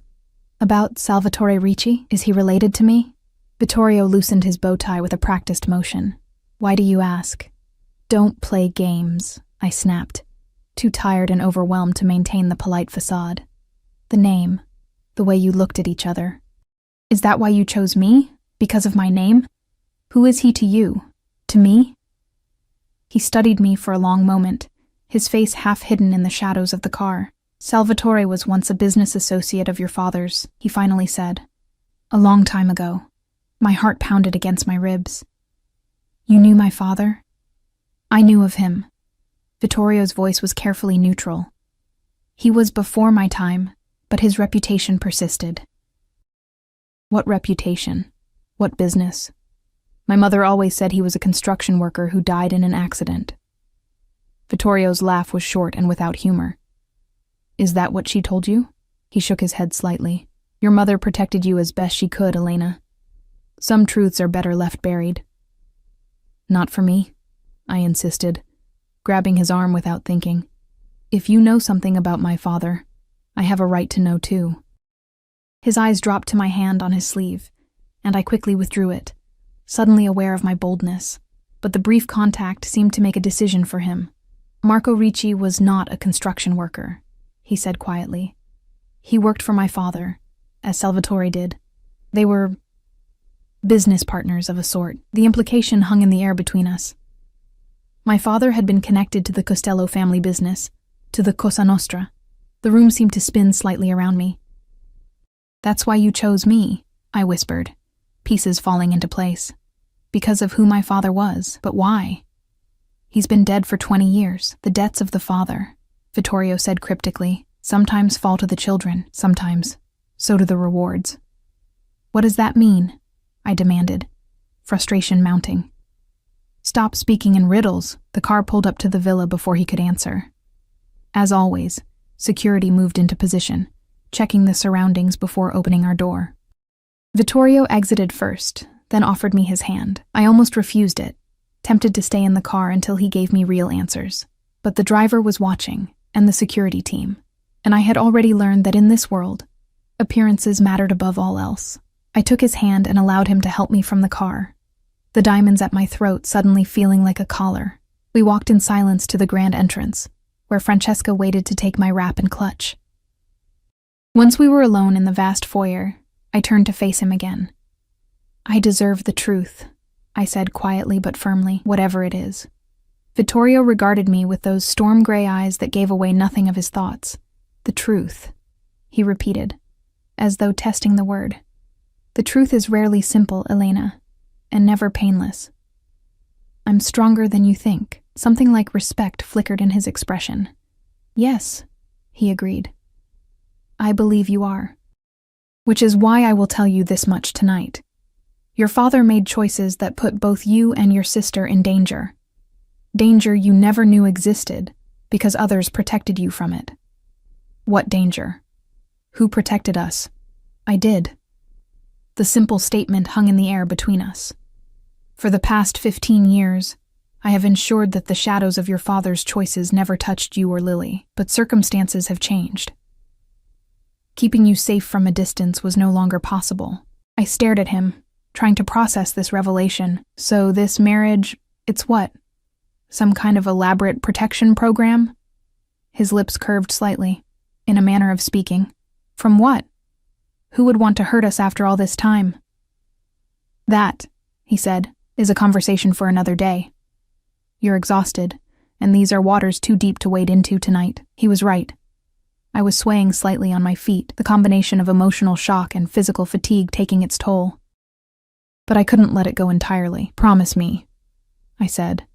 About Salvatore Ricci? Is he related to me? Vittorio loosened his bow tie with a practiced motion. Why do you ask? Don't play games, I snapped, too tired and overwhelmed to maintain the polite facade. The name, the way you looked at each other. Is that why you chose me? Because of my name? Who is he to you? To me? He studied me for a long moment, his face half hidden in the shadows of the car. Salvatore was once a business associate of your father's, he finally said. A long time ago. My heart pounded against my ribs. You knew my father? I knew of him. Vittorio's voice was carefully neutral. He was before my time, but his reputation persisted. What reputation? What business? My mother always said he was a construction worker who died in an accident. Vittorio's laugh was short and without humor. Is that what she told you? He shook his head slightly. Your mother protected you as best she could, Elena. Some truths are better left buried. Not for me, I insisted, grabbing his arm without thinking. If you know something about my father, I have a right to know too. His eyes dropped to my hand on his sleeve, and I quickly withdrew it, suddenly aware of my boldness. But the brief contact seemed to make a decision for him. Marco Ricci was not a construction worker, he said quietly. He worked for my father, as Salvatore did. They were business partners of a sort. The implication hung in the air between us. My father had been connected to the Costello family business, to the Cosa Nostra. The room seemed to spin slightly around me. That's why you chose me, I whispered, pieces falling into place. Because of who my father was, but why? He's been dead for 20 years, the debts of the father, Vittorio said cryptically. Sometimes fall to the children, sometimes. So do the rewards. What does that mean? I demanded, frustration mounting. Stop speaking in riddles. The car pulled up to the villa before he could answer. As always, security moved into position, checking the surroundings before opening our door. Vittorio exited first, then offered me his hand. I almost refused it, tempted to stay in the car until he gave me real answers. But the driver was watching, and the security team, and I had already learned that in this world, appearances mattered above all else. I took his hand and allowed him to help me from the car, the diamonds at my throat suddenly feeling like a collar. We walked in silence to the grand entrance, where Francesca waited to take my wrap and clutch. Once we were alone in the vast foyer, I turned to face him again. I deserve the truth, I said quietly but firmly, whatever it is. Vittorio regarded me with those storm-gray eyes that gave away nothing of his thoughts. The truth, he repeated, as though testing the word. The truth is rarely simple, Elena, and never painless. I'm stronger than you think. Something like respect flickered in his expression. Yes, he agreed. I believe you are. Which is why I will tell you this much tonight. Your father made choices that put both you and your sister in danger. Danger you never knew existed because others protected you from it. What danger? Who protected us? I did. The simple statement hung in the air between us. For the past 15 years, I have ensured that the shadows of your father's choices never touched you or Lily, but circumstances have changed. Keeping you safe from a distance was no longer possible. I stared at him, trying to process this revelation. So this marriage, it's what? Some kind of elaborate protection program? His lips curved slightly, in a manner of speaking. From what? Who would want to hurt us after all this time? That, he said, is a conversation for another day. You're exhausted, and these are waters too deep to wade into tonight. He was right. I was swaying slightly on my feet, the combination of emotional shock and physical fatigue taking its toll. But I couldn't let it go entirely. Promise me, I said,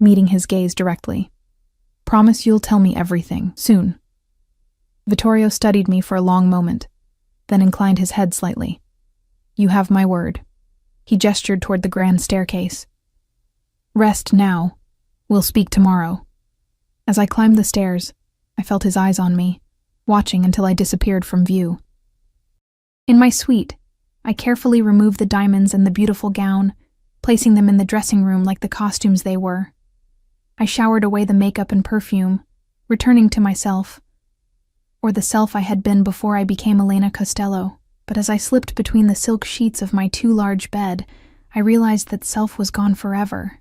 meeting his gaze directly. Promise you'll tell me everything, soon. Vittorio studied me for a long moment, then inclined his head slightly. You have my word. He gestured toward the grand staircase. Rest now. We'll speak tomorrow. As I climbed the stairs, I felt his eyes on me, watching until I disappeared from view. In my suite, I carefully removed the diamonds and the beautiful gown, placing them in the dressing room like the costumes they were. I showered away the makeup and perfume, returning to myself, or the self I had been before I became Elena Costello. But as I slipped between the silk sheets of my too large bed, I realized that self was gone forever.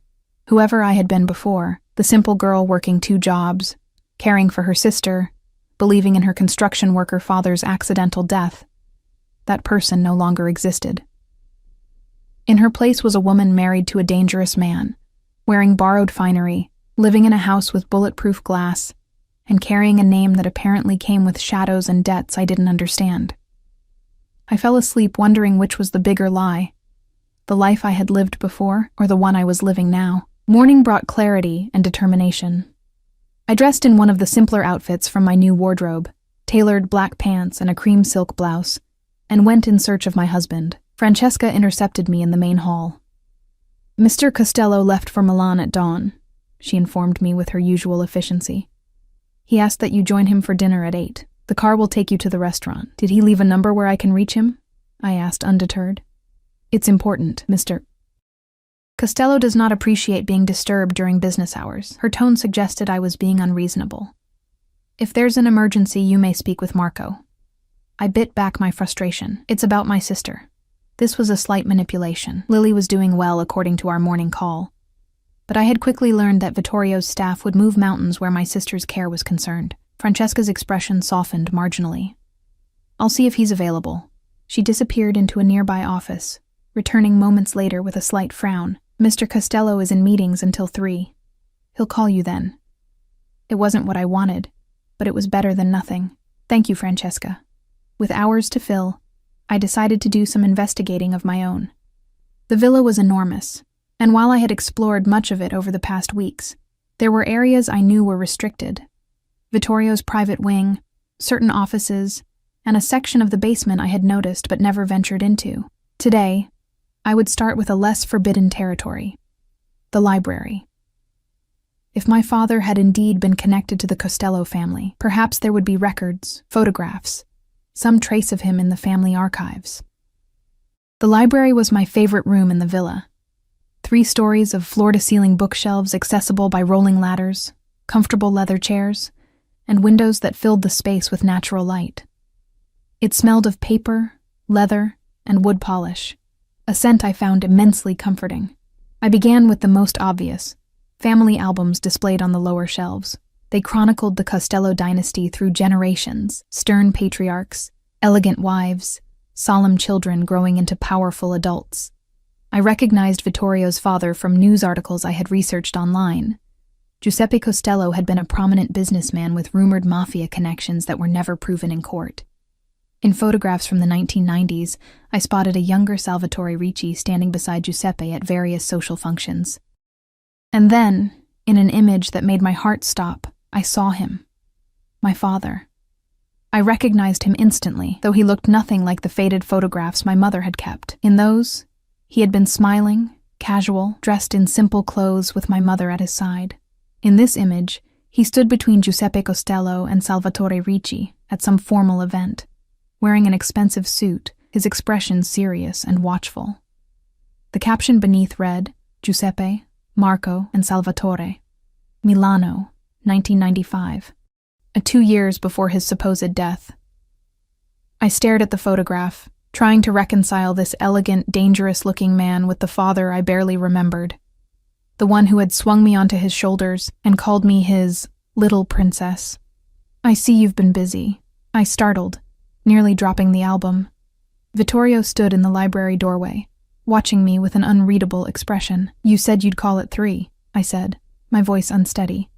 Whoever I had been before, the simple girl working 2 jobs, caring for her sister, believing in her construction worker father's accidental death, that person no longer existed. In her place was a woman married to a dangerous man, wearing borrowed finery, living in a house with bulletproof glass, and carrying a name that apparently came with shadows and debts I didn't understand. I fell asleep wondering which was the bigger lie, the life I had lived before or the one I was living now. Morning brought clarity and determination. I dressed in one of the simpler outfits from my new wardrobe, tailored black pants and a cream silk blouse, and went in search of my husband. Francesca intercepted me in the main hall. Mr. Costello left for Milan at dawn, she informed me with her usual efficiency. He asked that you join him for dinner at 8. The car will take you to the restaurant. Did he leave a number where I can reach him? I asked, undeterred. It's important, Mr. Costello does not appreciate being disturbed during business hours. Her tone suggested I was being unreasonable. If there's an emergency, you may speak with Marco. I bit back my frustration. It's about my sister. This was a slight manipulation. Lily was doing well according to our morning call. But I had quickly learned that Vittorio's staff would move mountains where my sister's care was concerned. Francesca's expression softened marginally. I'll see if he's available. She disappeared into a nearby office, returning moments later with a slight frown. Mr. Costello is in meetings until 3. He'll call you then. It wasn't what I wanted, but it was better than nothing. Thank you, Francesca. With hours to fill, I decided to do some investigating of my own. The villa was enormous, and while I had explored much of it over the past weeks, there were areas I knew were restricted. Vittorio's private wing, certain offices, and a section of the basement I had noticed but never ventured into. Today, I would start with a less forbidden territory: the library. If my father had indeed been connected to the Costello family, perhaps there would be records, photographs, some trace of him in the family archives. The library was my favorite room in the villa. 3 stories of floor-to-ceiling bookshelves accessible by rolling ladders, comfortable leather chairs, and windows that filled the space with natural light. It smelled of paper, leather, and wood polish, a scent I found immensely comforting. I began with the most obvious: family albums displayed on the lower shelves. They chronicled the Costello dynasty through generations: stern patriarchs, elegant wives, solemn children growing into powerful adults. I recognized Vittorio's father from news articles I had researched online. Giuseppe Costello had been a prominent businessman with rumored mafia connections that were never proven in court. In photographs from the 1990s, I spotted a younger Salvatore Ricci standing beside Giuseppe at various social functions. And then, in an image that made my heart stop, I saw him. My father. I recognized him instantly, though he looked nothing like the faded photographs my mother had kept. In those, he had been smiling, casual, dressed in simple clothes with my mother at his side. In this image, he stood between Giuseppe Costello and Salvatore Ricci at some formal event, wearing an expensive suit, his expression serious and watchful. The caption beneath read, Giuseppe, Marco, and Salvatore. Milano, 1995. 2 years before his supposed death. I stared at the photograph, trying to reconcile this elegant, dangerous-looking man with the father I barely remembered. The one who had swung me onto his shoulders and called me his little princess. "I see you've been busy," I startled, nearly dropping the album. Vittorio stood in the library doorway, watching me with an unreadable expression. "You said you'd call at 3, I said, my voice unsteady.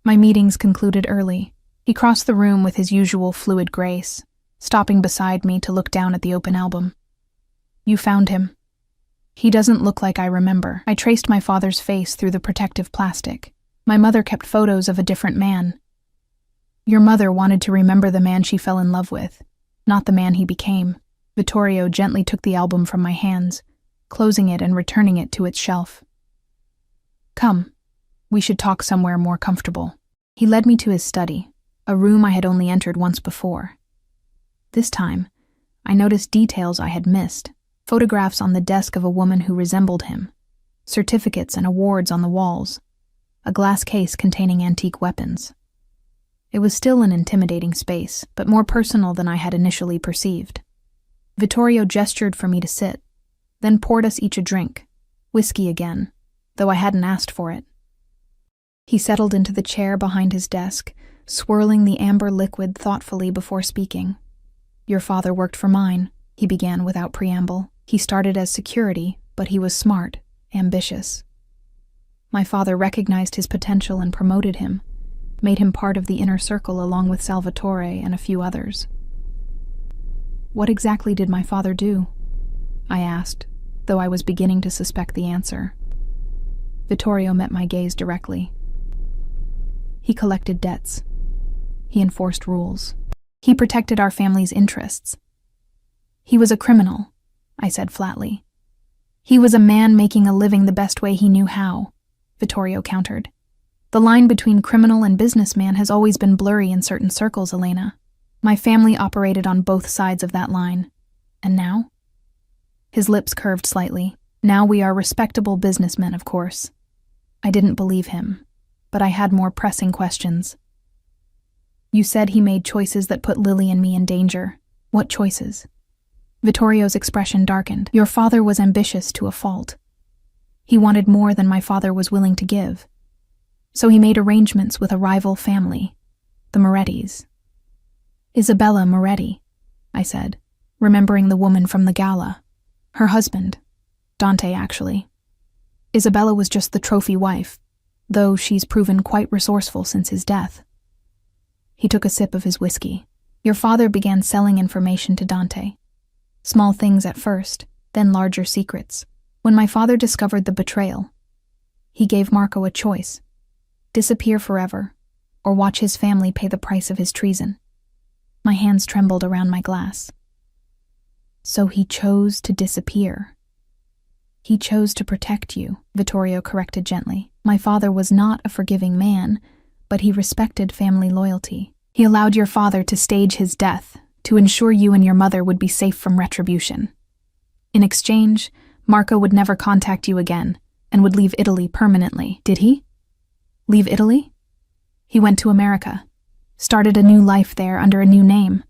My meetings concluded early. He crossed the room with his usual fluid grace, stopping beside me to look down at the open album. "You found him. He doesn't look like I remember." I traced my father's face through the protective plastic. My mother kept photos of a different man. "Your mother wanted to remember the man she fell in love with, not the man he became." Vittorio gently took the album from my hands, closing it and returning it to its shelf. "Come, we should talk somewhere more comfortable." He led me to his study, a room I had only entered once before. This time, I noticed details I had missed: photographs on the desk of a woman who resembled him, certificates and awards on the walls, a glass case containing antique weapons. It was still an intimidating space, but more personal than I had initially perceived. Vittorio gestured for me to sit, then poured us each a drink, whiskey again, though I hadn't asked for it. He settled into the chair behind his desk, swirling the amber liquid thoughtfully before speaking. "Your father worked for mine," he began without preamble. "He started as security, but he was smart, ambitious. My father recognized his potential and promoted him, made him part of the inner circle along with Salvatore and a few others." "What exactly did my father do?" I asked, though I was beginning to suspect the answer. Vittorio met my gaze directly. "He collected debts. He enforced rules. He protected our family's interests. He was a criminal," I said flatly. "He was a man making a living the best way he knew how," Vittorio countered. "The line between criminal and businessman has always been blurry in certain circles, Elena. My family operated on both sides of that line. And now?" His lips curved slightly. "Now we are respectable businessmen, of course." I didn't believe him, but I had more pressing questions. "You said he made choices that put Lily and me in danger. What choices?" Vittorio's expression darkened. "Your father was ambitious to a fault. He wanted more than my father was willing to give. So he made arrangements with a rival family, the Morettis." "Isabella Moretti," I said, remembering the woman from the gala. "Her husband. Dante, actually. Isabella was just the trophy wife, though she's proven quite resourceful since his death." He took a sip of his whiskey. "Your father began selling information to Dante. Small things at first, then larger secrets. When my father discovered the betrayal, he gave Marco a choice: disappear forever, or watch his family pay the price of his treason. My hands trembled around my glass. So he chose to disappear. He chose to protect you, Vittorio corrected gently. My father was not a forgiving man, but he respected family loyalty. He allowed your father to stage his death to ensure you and your mother would be safe from retribution. In exchange, Marco would never contact you again and would leave Italy permanently. Did he? Leave Italy? He went to America, started a new life there under a new name.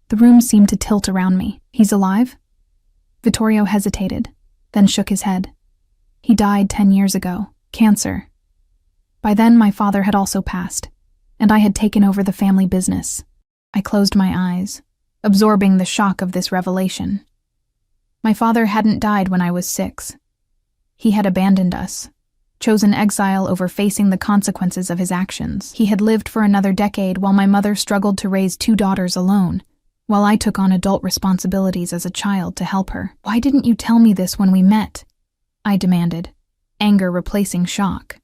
The room seemed to tilt around me. He's alive? Vittorio hesitated, then shook his head. He died 10 years ago. Cancer. By then, my father had also passed, and I had taken over the family business. I closed my eyes, absorbing the shock of this revelation. My father hadn't died when I was 6. He had abandoned us, chosen exile over facing the consequences of his actions. He had lived for another decade while my mother struggled to raise 2 daughters alone, while I took on adult responsibilities as a child to help her. Why didn't you tell me this when we met? I demanded, anger replacing shock.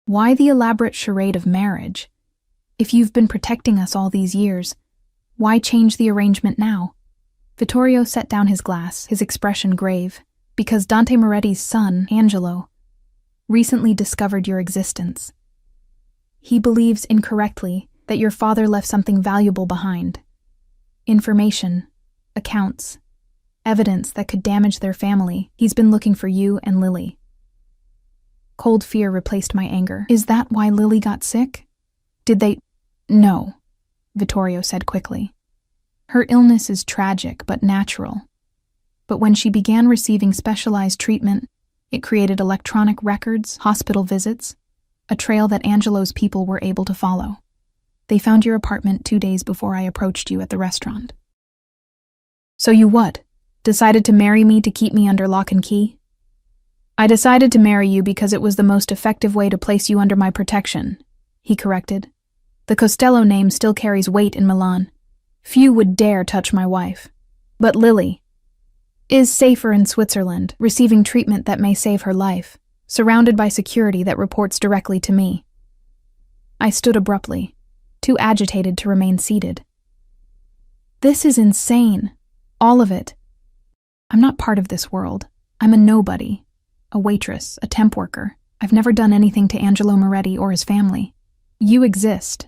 Why the elaborate charade of marriage? If you've been protecting us all these years, why change the arrangement now? Vittorio set down his glass, his expression grave. Because Dante Moretti's son, Angelo, recently discovered your existence. He believes incorrectly that your father left something valuable behind. Information, accounts, evidence that could damage their family. He's been looking for you and Lily. Cold fear replaced my anger. Is that why Lily got sick? Did they— No, Vittorio said quickly. Her illness is tragic but natural. But when she began receiving specialized treatment, it created electronic records, hospital visits, a trail that Angelo's people were able to follow. They found your apartment 2 days before I approached you at the restaurant. So you what? Decided to marry me to keep me under lock and key? I decided to marry you because it was the most effective way to place you under my protection, he corrected. The Costello name still carries weight in Milan. Few would dare touch my wife. But Lily is safer in Switzerland, receiving treatment that may save her life, surrounded by security that reports directly to me. I stood abruptly, too agitated to remain seated. This is insane. All of it. I'm not part of this world. I'm a nobody. A waitress, a temp worker. I've never done anything to Angelo Moretti or his family. You exist,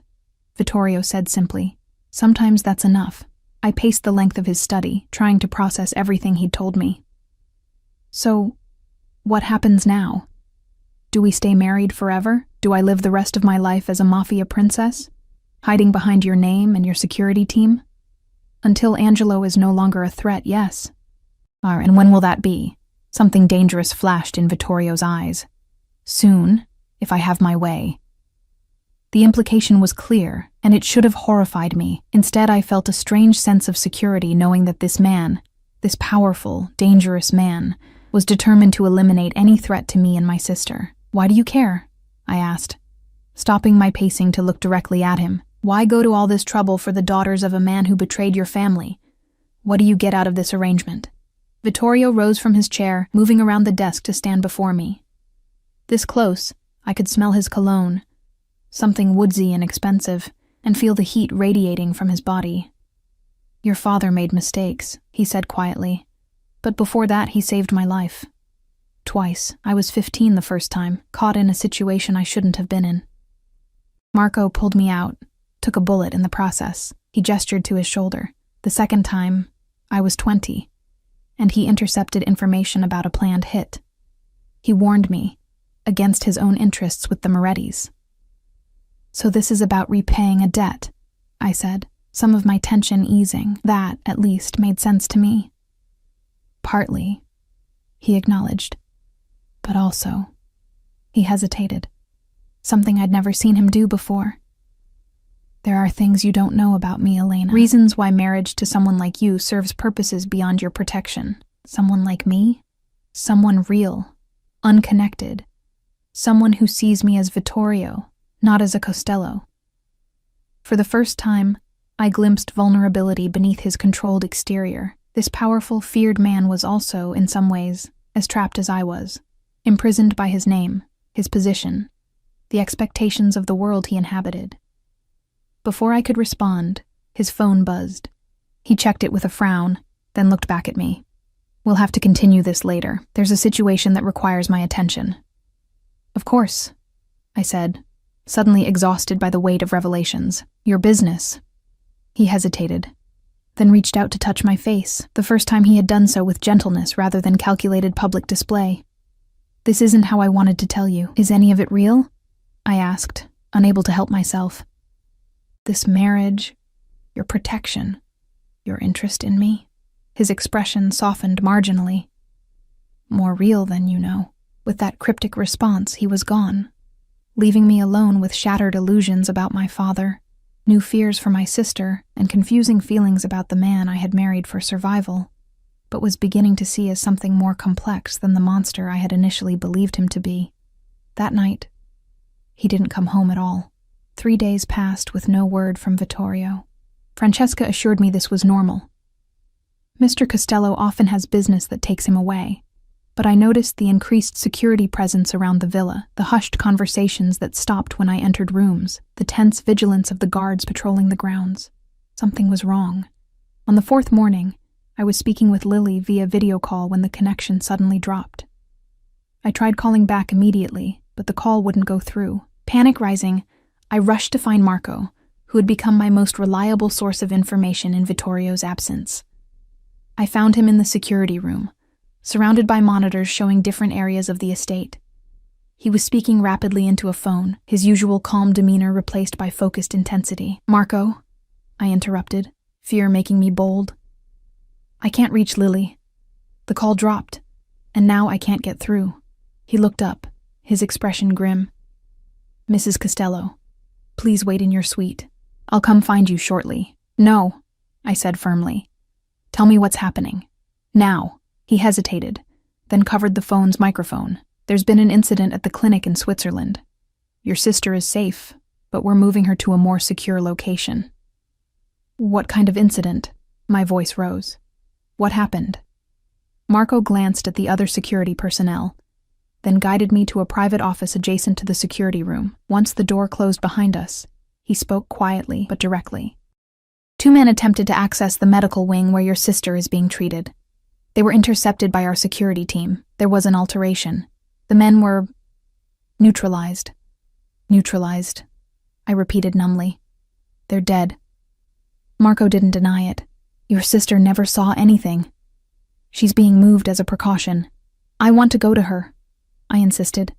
Vittorio said simply. Sometimes that's enough. I paced the length of his study, trying to process everything he'd told me. So, what happens now? Do we stay married forever? Do I live the rest of my life as a Mafia princess, hiding behind your name and your security team? Until Angelo is no longer a threat, yes. And when will that be? Something dangerous flashed in Vittorio's eyes. Soon, if I have my way. The implication was clear, and it should have horrified me. Instead, I felt a strange sense of security knowing that this man, this powerful, dangerous man, was determined to eliminate any threat to me and my sister. Why do you care? I asked, stopping my pacing to look directly at him. Why go to all this trouble for the daughters of a man who betrayed your family? What do you get out of this arrangement? Vittorio rose from his chair, moving around the desk to stand before me. This close, I could smell his cologne, something woodsy and expensive, and feel the heat radiating from his body. Your father made mistakes, he said quietly, but before that he saved my life. Twice. I was 15 the first time, caught in a situation I shouldn't have been in. Marco pulled me out, took a bullet in the process. He gestured to his shoulder. The second time, I was 20, and he intercepted information about a planned hit. He warned me, against his own interests with the Morettis. So this is about repaying a debt, I said, some of my tension easing. That, at least, made sense to me. Partly, he acknowledged. But also, he hesitated, something I'd never seen him do before. There are things you don't know about me, Elena. Reasons why marriage to someone like you serves purposes beyond your protection. Someone like me? Someone real, unconnected. Someone who sees me as Vittorio, not as a Costello. For the first time, I glimpsed vulnerability beneath his controlled exterior. This powerful, feared man was also, in some ways, as trapped as I was, imprisoned by his name, his position, the expectations of the world he inhabited. Before I could respond, his phone buzzed. He checked it with a frown, then looked back at me. "We'll have to continue this later. There's a situation that requires my attention." "Of course," I said, suddenly exhausted by the weight of revelations. "Your business." He hesitated, then reached out to touch my face, the first time he had done so with gentleness rather than calculated public display. "This isn't how I wanted to tell you. Is any of it real?" I asked, unable to help myself. "This marriage, your protection, your interest in me?" His expression softened marginally. "More real than you know." With that cryptic response, he was gone, leaving me alone with shattered illusions about my father, new fears for my sister, and confusing feelings about the man I had married for survival, but was beginning to see as something more complex than the monster I had initially believed him to be. That night, he didn't come home at all. 3 days passed with no word from Vittorio. Francesca assured me this was normal. Mr. Costello often has business that takes him away, but I noticed the increased security presence around the villa, the hushed conversations that stopped when I entered rooms, the tense vigilance of the guards patrolling the grounds. Something was wrong. On the 4th morning, I was speaking with Lily via video call when the connection suddenly dropped. I tried calling back immediately, but the call wouldn't go through. Panic rising, I rushed to find Marco, who had become my most reliable source of information in Vittorio's absence. I found him in the security room, surrounded by monitors showing different areas of the estate. He was speaking rapidly into a phone, his usual calm demeanor replaced by focused intensity. "Marco," I interrupted, fear making me bold. "I can't reach Lily. The call dropped, and now I can't get through." He looked up, his expression grim. "Mrs. Costello, please wait in your suite. I'll come find you shortly." "No," I said firmly. "Tell me what's happening. Now." He hesitated, then covered the phone's microphone. "There's been an incident at the clinic in Switzerland. Your sister is safe, but we're moving her to a more secure location." "What kind of incident?" My voice rose. "What happened?" Marco glanced at the other security personnel, then guided me to a private office adjacent to the security room. Once the door closed behind us, he spoke quietly but directly. "2 men attempted to access the medical wing where your sister is being treated. They were intercepted by our security team. There was an alteration. The men were neutralized." "Neutralized," I repeated numbly. "They're dead." Marco didn't deny it. "Your sister never saw anything. She's being moved as a precaution." "I want to go to her," I insisted.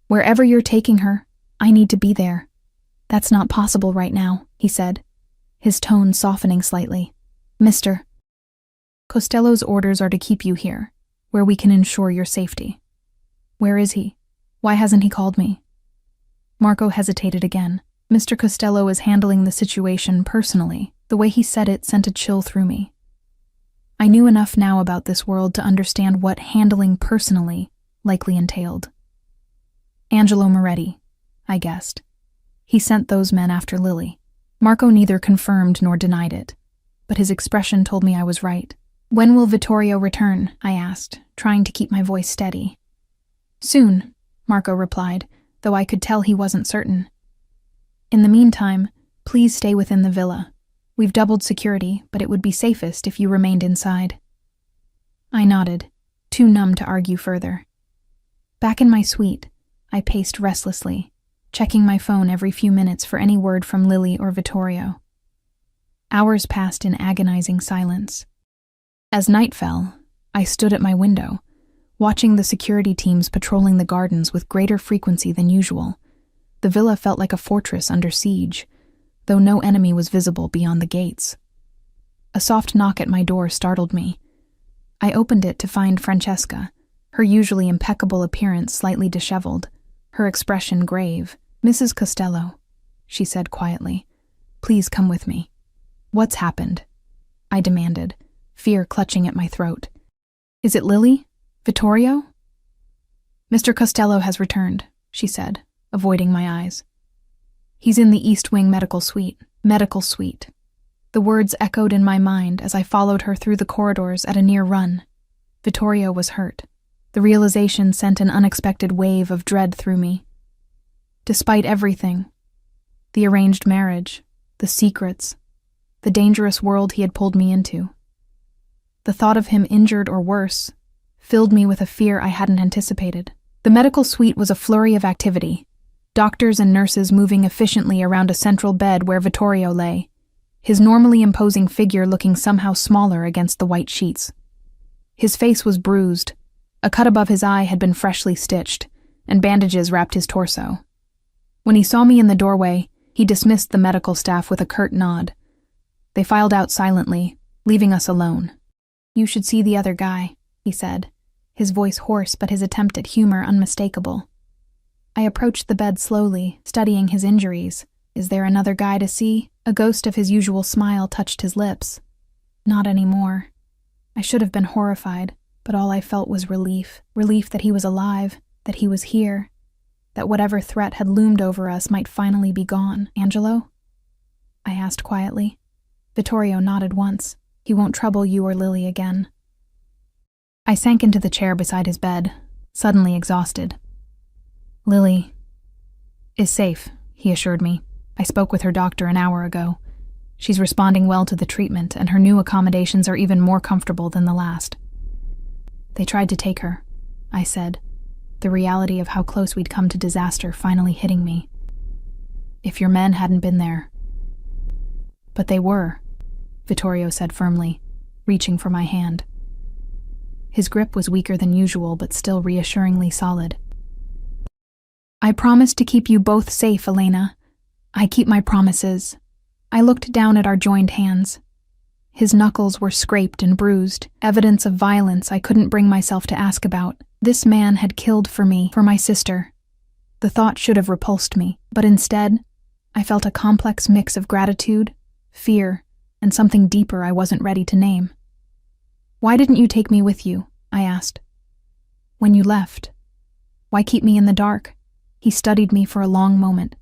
"Wherever you're taking her, I need to be there." "That's not possible right now," he said, his tone softening slightly. "Mr. Costello's orders are to keep you here, where we can ensure your safety." "Where is he? Why hasn't he called me?" Marco hesitated again. "Mr. Costello is handling the situation personally." The way he said it sent a chill through me. I knew enough now about this world to understand what handling personally likely entailed. "Angelo Moretti," I guessed. "He sent those men after Lily." Marco neither confirmed nor denied it, but his expression told me I was right. "When will Vittorio return?" I asked, trying to keep my voice steady. "Soon," Marco replied, though I could tell he wasn't certain. "In the meantime, please stay within the villa. We've doubled security, but it would be safest if you remained inside." I nodded, too numb to argue further. Back in my suite, I paced restlessly, checking my phone every few minutes for any word from Lily or Vittorio. Hours passed in agonizing silence. As night fell, I stood at my window, watching the security teams patrolling the gardens with greater frequency than usual. The villa felt like a fortress under siege, though no enemy was visible beyond the gates. A soft knock at my door startled me. I opened it to find Francesca, her usually impeccable appearance slightly disheveled, her expression grave. "Mrs. Costello," she said quietly, "please come with me." "What's happened?" I demanded, fear clutching at my throat. "Is it Lily? Vittorio?" "Mr. Costello has returned," she said, avoiding my eyes. "He's in the East Wing medical suite. The words echoed in my mind as I followed her through the corridors at a near run. Vittorio was hurt. The realization sent an unexpected wave of dread through me. Despite everything, the arranged marriage, the secrets, the dangerous world he had pulled me into, the thought of him injured or worse filled me with a fear I hadn't anticipated. The medical suite was a flurry of activity, doctors and nurses moving efficiently around a central bed where Vittorio lay, his normally imposing figure looking somehow smaller against the white sheets. His face was bruised, a cut above his eye had been freshly stitched, and bandages wrapped his torso. When he saw me in the doorway, he dismissed the medical staff with a curt nod. They filed out silently, leaving us alone. "You should see the other guy," he said, his voice hoarse but his attempt at humor unmistakable. I approached the bed slowly, studying his injuries. "Is there another guy to see?" A ghost of his usual smile touched his lips. "Not anymore." I should have been horrified, but all I felt was relief. Relief that he was alive, that he was here, that whatever threat had loomed over us might finally be gone. "Angelo?" I asked quietly. Vittorio nodded once. "He won't trouble you or Lily again." I sank into the chair beside his bed, suddenly exhausted. "Lily is safe," he assured me. "I spoke with her doctor an hour ago. She's responding well to the treatment, and her new accommodations are even more comfortable than the last." "They tried to take her," I said, the reality of how close we'd come to disaster finally hitting me. "If your men hadn't been there." "But they were," Vittorio said firmly, reaching for my hand. His grip was weaker than usual, but still reassuringly solid. "I promised to keep you both safe, Elena. I keep my promises." I looked down at our joined hands. His knuckles were scraped and bruised, evidence of violence I couldn't bring myself to ask about. This man had killed for me, for my sister. The thought should have repulsed me, but instead, I felt a complex mix of gratitude, fear, and something deeper I wasn't ready to name. "Why didn't you take me with you?" I asked. "When you left? Why keep me in the dark?" He studied me for a long moment.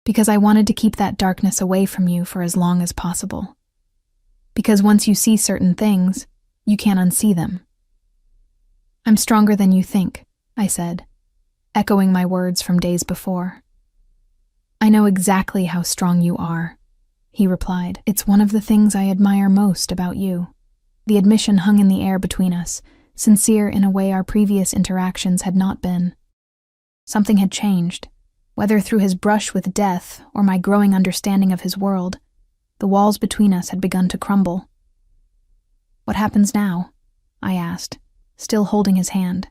"Because I wanted to keep that darkness away from you for as long as possible. Because once you see certain things, you can't unsee them." "I'm stronger than you think," I said, echoing my words from days before. "I know exactly how strong you are," he replied. "It's one of the things I admire most about you." The admission hung in the air between us, sincere in a way our previous interactions had not been. Something had changed, whether through his brush with death or my growing understanding of his world. The walls between us had begun to crumble. "What happens now?" I asked, still holding his hand.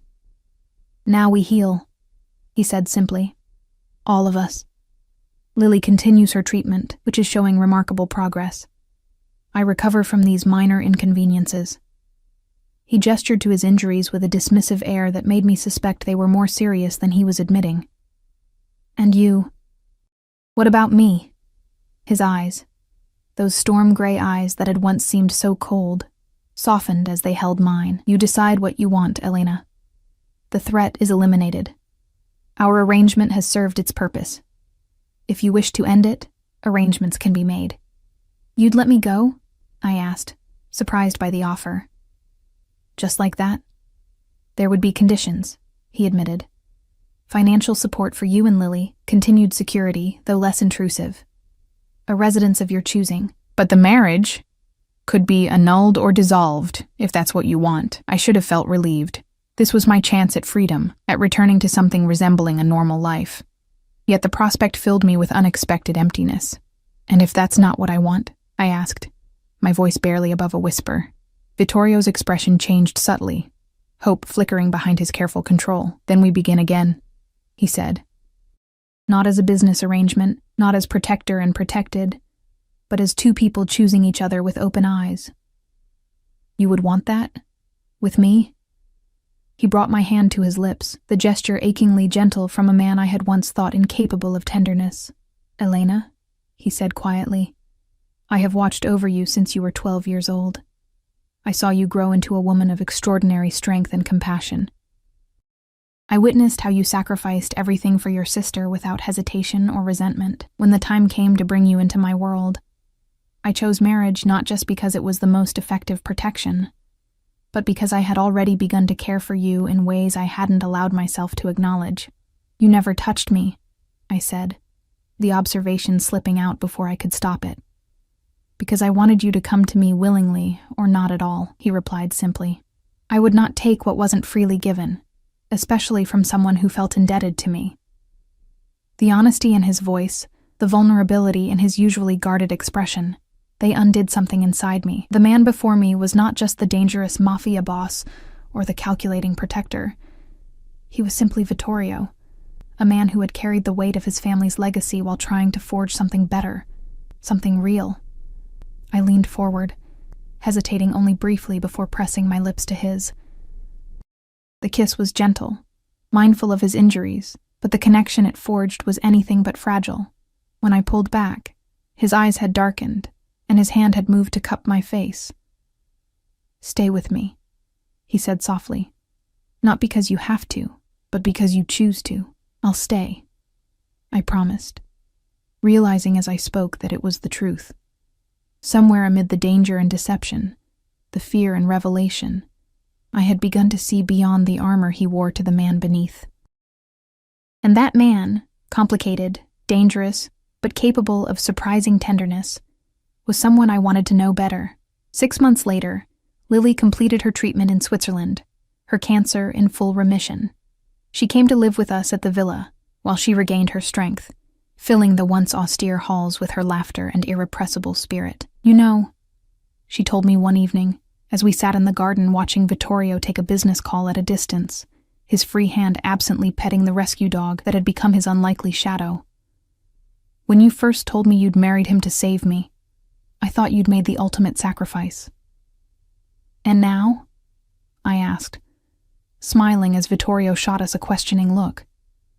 "Now we heal," he said simply. "All of us. Lily continues her treatment, which is showing remarkable progress. I recover from these minor inconveniences." He gestured to his injuries with a dismissive air that made me suspect they were more serious than he was admitting. "And you? What about me?" His eyes, those storm-gray eyes that had once seemed so cold, softened as they held mine. "You decide what you want, Elena. The threat is eliminated. Our arrangement has served its purpose. If you wish to end it, arrangements can be made." "You'd let me go?" I asked, surprised by the offer. "Just like that?" "There would be conditions," he admitted. "Financial support for you and Lily, continued security, though less intrusive. A residence of your choosing." "But the marriage could be annulled or dissolved, if that's what you want." I should have felt relieved. This was my chance at freedom, at returning to something resembling a normal life. Yet the prospect filled me with unexpected emptiness. "And if that's not what I want?" I asked, my voice barely above a whisper. Vittorio's expression changed subtly, hope flickering behind his careful control. "Then we begin again," he said. "Not as a business arrangement, not as protector and protected, but as two people choosing each other with open eyes." "You would want that? With me?" He brought my hand to his lips, the gesture achingly gentle from a man I had once thought incapable of tenderness. "Elena," he said quietly, "I have watched over you since you were 12 years old. I saw you grow into a woman of extraordinary strength and compassion. I witnessed how you sacrificed everything for your sister without hesitation or resentment when the time came to bring you into my world. I chose marriage not just because it was the most effective protection, but because I had already begun to care for you in ways I hadn't allowed myself to acknowledge. You never touched me, I said, the observation slipping out before I could stop it. Because I wanted you to come to me willingly or not at all, he replied simply. I would not take what wasn't freely given, especially from someone who felt indebted to me. The honesty in his voice, the vulnerability in his usually guarded expression, they undid something inside me. The man before me was not just the dangerous Mafia boss or the calculating protector. He was simply Vittorio, a man who had carried the weight of his family's legacy while trying to forge something better, something real. I leaned forward, hesitating only briefly before pressing my lips to his. The kiss was gentle, mindful of his injuries, but the connection it forged was anything but fragile. When I pulled back, his eyes had darkened, and his hand had moved to cup my face. Stay with me, he said softly. Not because you have to, but because you choose to. I'll stay, I promised, realizing as I spoke that it was the truth. Somewhere amid the danger and deception, the fear and revelation, I had begun to see beyond the armor he wore to the man beneath. And that man, complicated, dangerous, but capable of surprising tenderness, was someone I wanted to know better. 6 months later, Lily completed her treatment in Switzerland, her cancer in full remission. She came to live with us at the villa, while she regained her strength, filling the once austere halls with her laughter and irrepressible spirit. You know, she told me one evening, as we sat in the garden watching Vittorio take a business call at a distance, his free hand absently petting the rescue dog that had become his unlikely shadow. When you first told me you'd married him to save me, I thought you'd made the ultimate sacrifice. And now? I asked, smiling as Vittorio shot us a questioning look,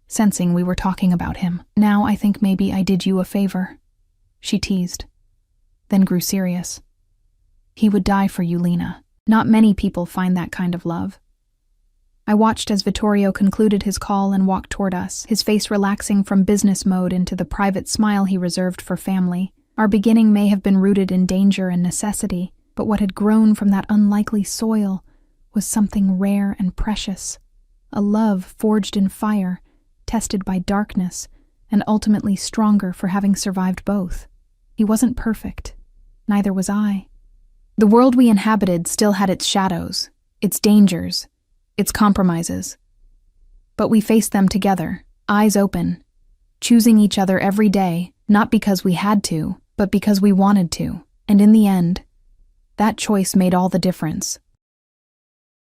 sensing we were talking about him. Now I think maybe I did you a favor, she teased, then grew serious. He would die for you, Lena. Not many people find that kind of love. I watched as Vittorio concluded his call and walked toward us, his face relaxing from business mode into the private smile he reserved for family. Our beginning may have been rooted in danger and necessity, but what had grown from that unlikely soil was something rare and precious, a love forged in fire, tested by darkness, and ultimately stronger for having survived both. He wasn't perfect. Neither was I. The world we inhabited still had its shadows, its dangers, its compromises. But we faced them together, eyes open, choosing each other every day, not because we had to, but because we wanted to. And in the end, that choice made all the difference.